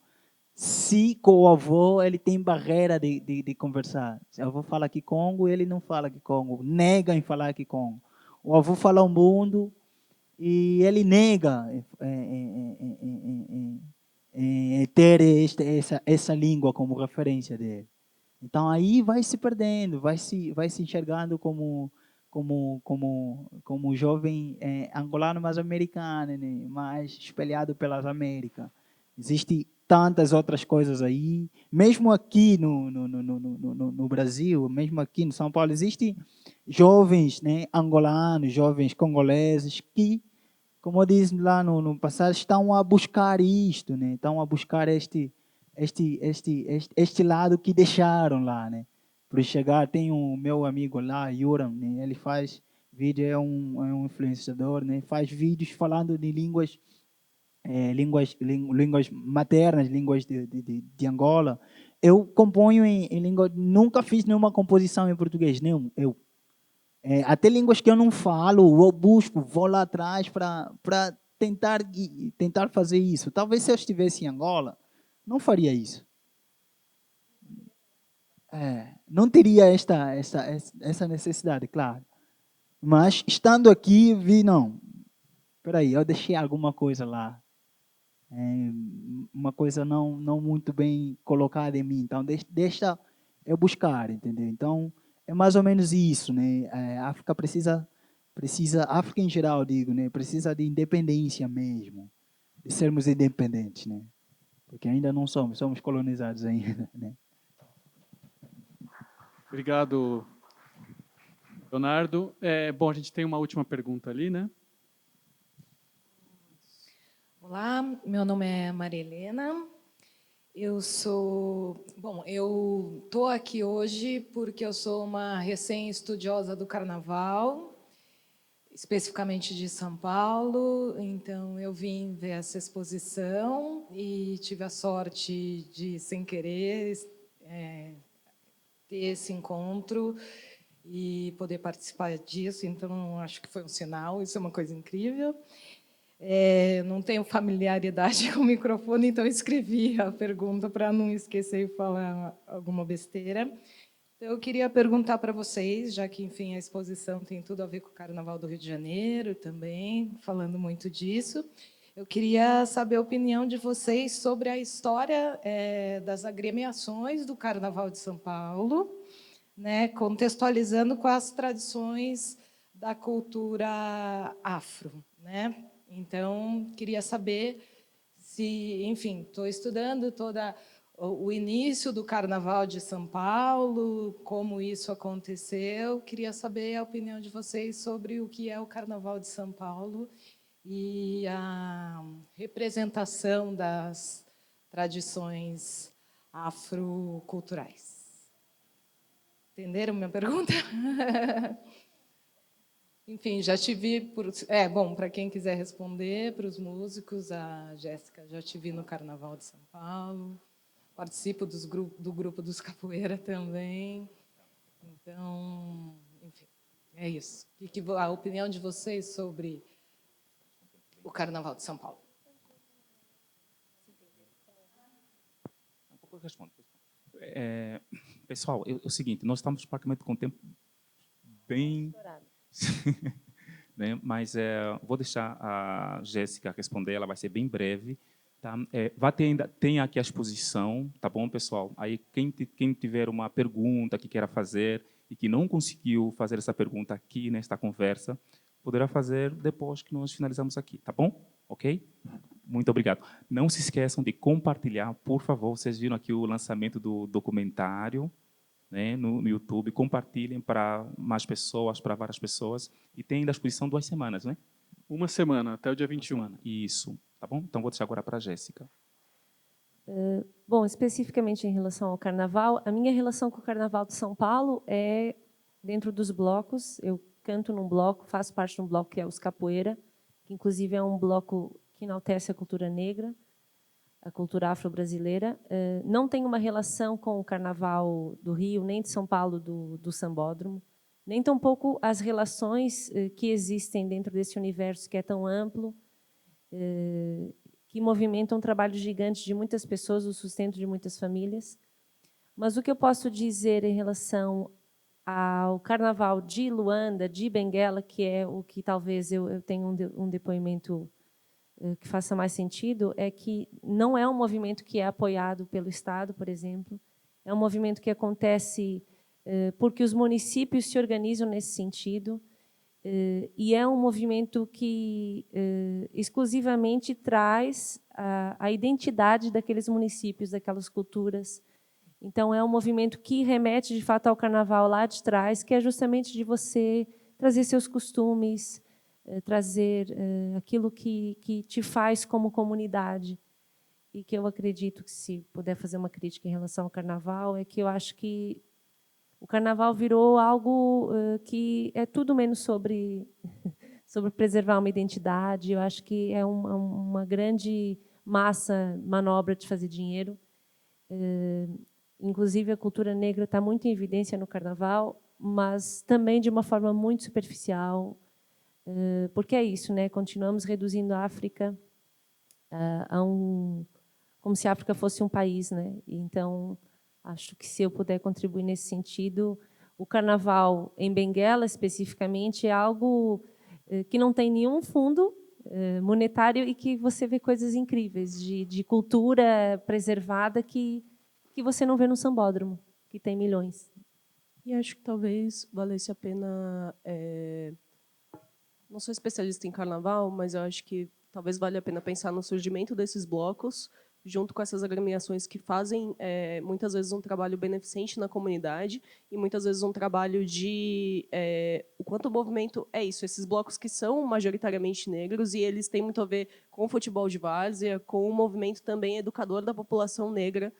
Se com o avô ele tem barreira de conversar. Se o avô fala que Congo, ele não fala que Congo, nega em falar que Congo. O avô fala o mundo e ele nega ter essa língua como referência dele. Então aí vai se perdendo, vai se enxergando como jovem angolano, mas americano, né? Mais espelhado pelas Américas. Existem tantas outras coisas aí, mesmo aqui no Brasil, mesmo aqui no São Paulo, existem jovens, né, angolanos, jovens congoleses que, como diz lá no passado, estão a buscar isto, né? Estão a buscar este lado que deixaram lá, né? Para chegar, tem um meu amigo lá, Yuram, né? Ele faz vídeo, é um influenciador, né? Faz vídeos falando de línguas maternas, línguas de Angola. Eu componho em língua, nunca fiz nenhuma composição em português, nenhum. Até línguas que eu não falo, eu busco, vou lá atrás para tentar fazer isso. Talvez se eu estivesse em Angola, não faria isso. Não teria essa necessidade, claro. Mas, estando aqui, vi, não, espera aí, eu deixei alguma coisa lá. Uma coisa não muito bem colocada em mim. Então, deixa eu buscar, entendeu? Então, é mais ou menos isso, né? A África precisa, África em geral, digo, né? Precisa de independência mesmo, de sermos independentes, né? Porque ainda não somos colonizados ainda, né? Obrigado, Leonardo. Bom, a gente tem uma última pergunta ali, né? Olá, meu nome é Maria Helena. Eu estou aqui hoje porque eu sou uma recém-estudiosa do Carnaval, especificamente de São Paulo. Então, eu vim ver essa exposição e tive a sorte de, sem querer, ter esse encontro e poder participar disso. Então, acho que foi um sinal, isso é uma coisa incrível. Não tenho familiaridade com o microfone, então escrevi a pergunta para não esquecer e falar alguma besteira. Então, eu queria perguntar para vocês, já que, enfim, a exposição tem tudo a ver com o Carnaval do Rio de Janeiro também, falando muito disso. Eu queria saber a opinião de vocês sobre a história das agremiações do Carnaval de São Paulo, né, contextualizando com as tradições da cultura afro, né? Então, queria saber se, enfim, estou estudando o início do Carnaval de São Paulo, como isso aconteceu. Queria saber a opinião de vocês sobre o que é o Carnaval de São Paulo e a representação das tradições afroculturais. Entenderam minha pergunta? Enfim, já te vi bom, para quem quiser responder, para os músicos, a Jéssica, já te vi no Carnaval de São Paulo, participo do grupo dos Capoeira também. Então, enfim, é isso. A opinião de vocês sobre o Carnaval de São Paulo? Pessoal, é o seguinte, nós estamos praticamente com o tempo bem... né? Mas vou deixar a Jéssica responder, ela vai ser bem breve. Tá? Tem aqui a exposição, tá bom, pessoal? Aí quem tiver uma pergunta que queira fazer e que não conseguiu fazer essa pergunta aqui nesta conversa, poderá fazer depois que nós finalizamos aqui, tá bom? Ok? Muito obrigado. Não se esqueçam de compartilhar, por favor. Vocês viram aqui o lançamento do documentário, né, no YouTube. Compartilhem para mais pessoas, para várias pessoas. E tem ainda a exposição 2 semanas, né? 1 semana, até o dia 21. Isso, tá bom? Então vou deixar agora para a Jéssica. Bom, especificamente em relação ao Carnaval, a minha relação com o Carnaval de São Paulo é dentro dos blocos. Eu canto num bloco, faço parte de um bloco que é os Capoeira, que inclusive é um bloco que enaltece a cultura negra, a cultura afro-brasileira. Não tenho uma relação com o Carnaval do Rio, nem de São Paulo, do Sambódromo, nem tampouco as relações que existem dentro desse universo que é tão amplo, que movimenta um trabalho gigante de muitas pessoas, o sustento de muitas famílias. Mas o que eu posso dizer em relação ao Carnaval de Luanda, de Benguela, que é o que talvez eu tenha um depoimento que faça mais sentido, é que não é um movimento que é apoiado pelo Estado, por exemplo. É um movimento que acontece porque os municípios se organizam nesse sentido, e é um movimento que exclusivamente traz a identidade daqueles municípios, daquelas culturas. Então, é um movimento que remete, de fato, ao Carnaval lá de trás, que é justamente de você trazer seus costumes, trazer aquilo que te faz como comunidade. E que eu acredito que, se puder fazer uma crítica em relação ao Carnaval, é que eu acho que o Carnaval virou algo que é tudo menos sobre preservar uma identidade. Eu acho que é uma grande manobra de fazer dinheiro. Inclusive, a cultura negra está muito em evidência no Carnaval, mas também de uma forma muito superficial, porque é isso, né? Continuamos reduzindo a África como se a África fosse um país, né? Então, acho que, se eu puder contribuir nesse sentido, o Carnaval em Benguela, especificamente, é algo que não tem nenhum fundo monetário e que você vê coisas incríveis de cultura preservada que você não vê no Sambódromo, que tem milhões. E acho que talvez valesse a pena... Não sou especialista em Carnaval, mas eu acho que talvez valha a pena pensar no surgimento desses blocos, junto com essas agremiações que fazem, muitas vezes, um trabalho beneficente na comunidade e, muitas vezes, um trabalho de... o quanto o movimento é isso, esses blocos que são majoritariamente negros, e eles têm muito a ver com o futebol de várzea, com o movimento também educador da população negra,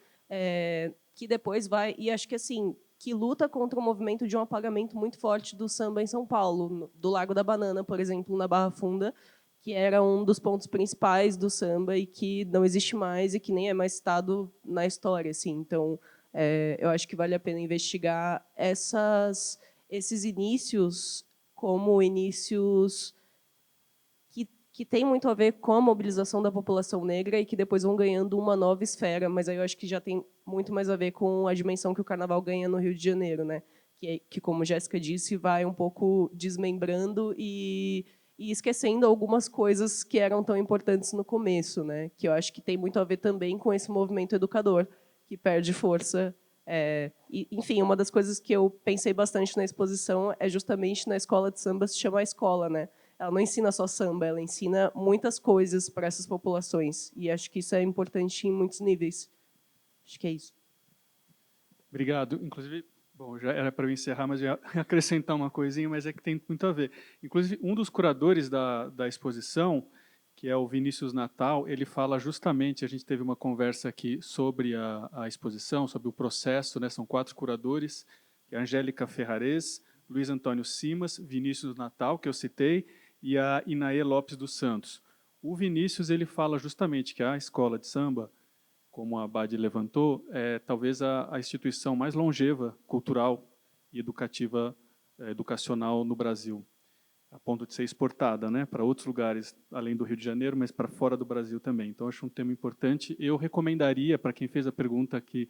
que depois vai... E acho que, assim, que luta contra o movimento de um apagamento muito forte do samba em São Paulo, do Largo da Banana, por exemplo, na Barra Funda, que era um dos pontos principais do samba e que não existe mais e que nem é mais citado na história. Assim. Então, eu acho que vale a pena investigar esses inícios como inícios que têm muito a ver com a mobilização da população negra e que depois vão ganhando uma nova esfera, mas aí eu acho que já tem muito mais a ver com a dimensão que o Carnaval ganha no Rio de Janeiro, né? Que como Jéssica disse, vai um pouco desmembrando e esquecendo algumas coisas que eram tão importantes no começo, né? Que eu acho que tem muito a ver também com esse movimento educador, que perde força. Enfim, uma das coisas que eu pensei bastante na exposição é justamente na escola de samba se chama a escola, né? Ela não ensina só samba, ela ensina muitas coisas para essas populações. E acho que isso é importante em muitos níveis. Acho que é isso. Obrigado. Inclusive, bom, já era para eu encerrar, mas eu ia acrescentar uma coisinha, mas é que tem muito a ver. Inclusive, um dos curadores da exposição, que é o Vinícius Natal, ele fala justamente, a gente teve uma conversa aqui sobre a exposição, sobre o processo, né? São 4 curadores, que é a Angélica Ferrares, Luiz Antônio Simas, Vinícius do Natal, que eu citei, e a Inaê Lopes dos Santos. O Vinícius ele fala justamente que a escola de samba, como a Abade levantou, é talvez a instituição mais longeva, cultural e educativa, educacional no Brasil, a ponto de ser exportada, né, para outros lugares, além do Rio de Janeiro, mas para fora do Brasil também. Então, acho um tema importante. Eu recomendaria, para quem fez a pergunta aqui,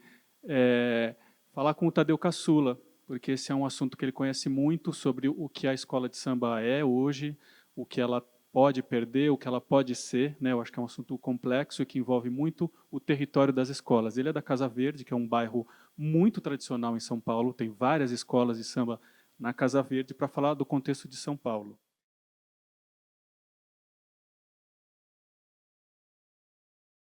falar com o Tadeu Caçula, porque esse é um assunto que ele conhece muito sobre o que a escola de samba é hoje, o que ela pode perder, o que ela pode ser, né? Eu acho que é um assunto complexo e que envolve muito o território das escolas. Ele é da Casa Verde, que é um bairro muito tradicional em São Paulo, tem várias escolas de samba na Casa Verde, para falar do contexto de São Paulo.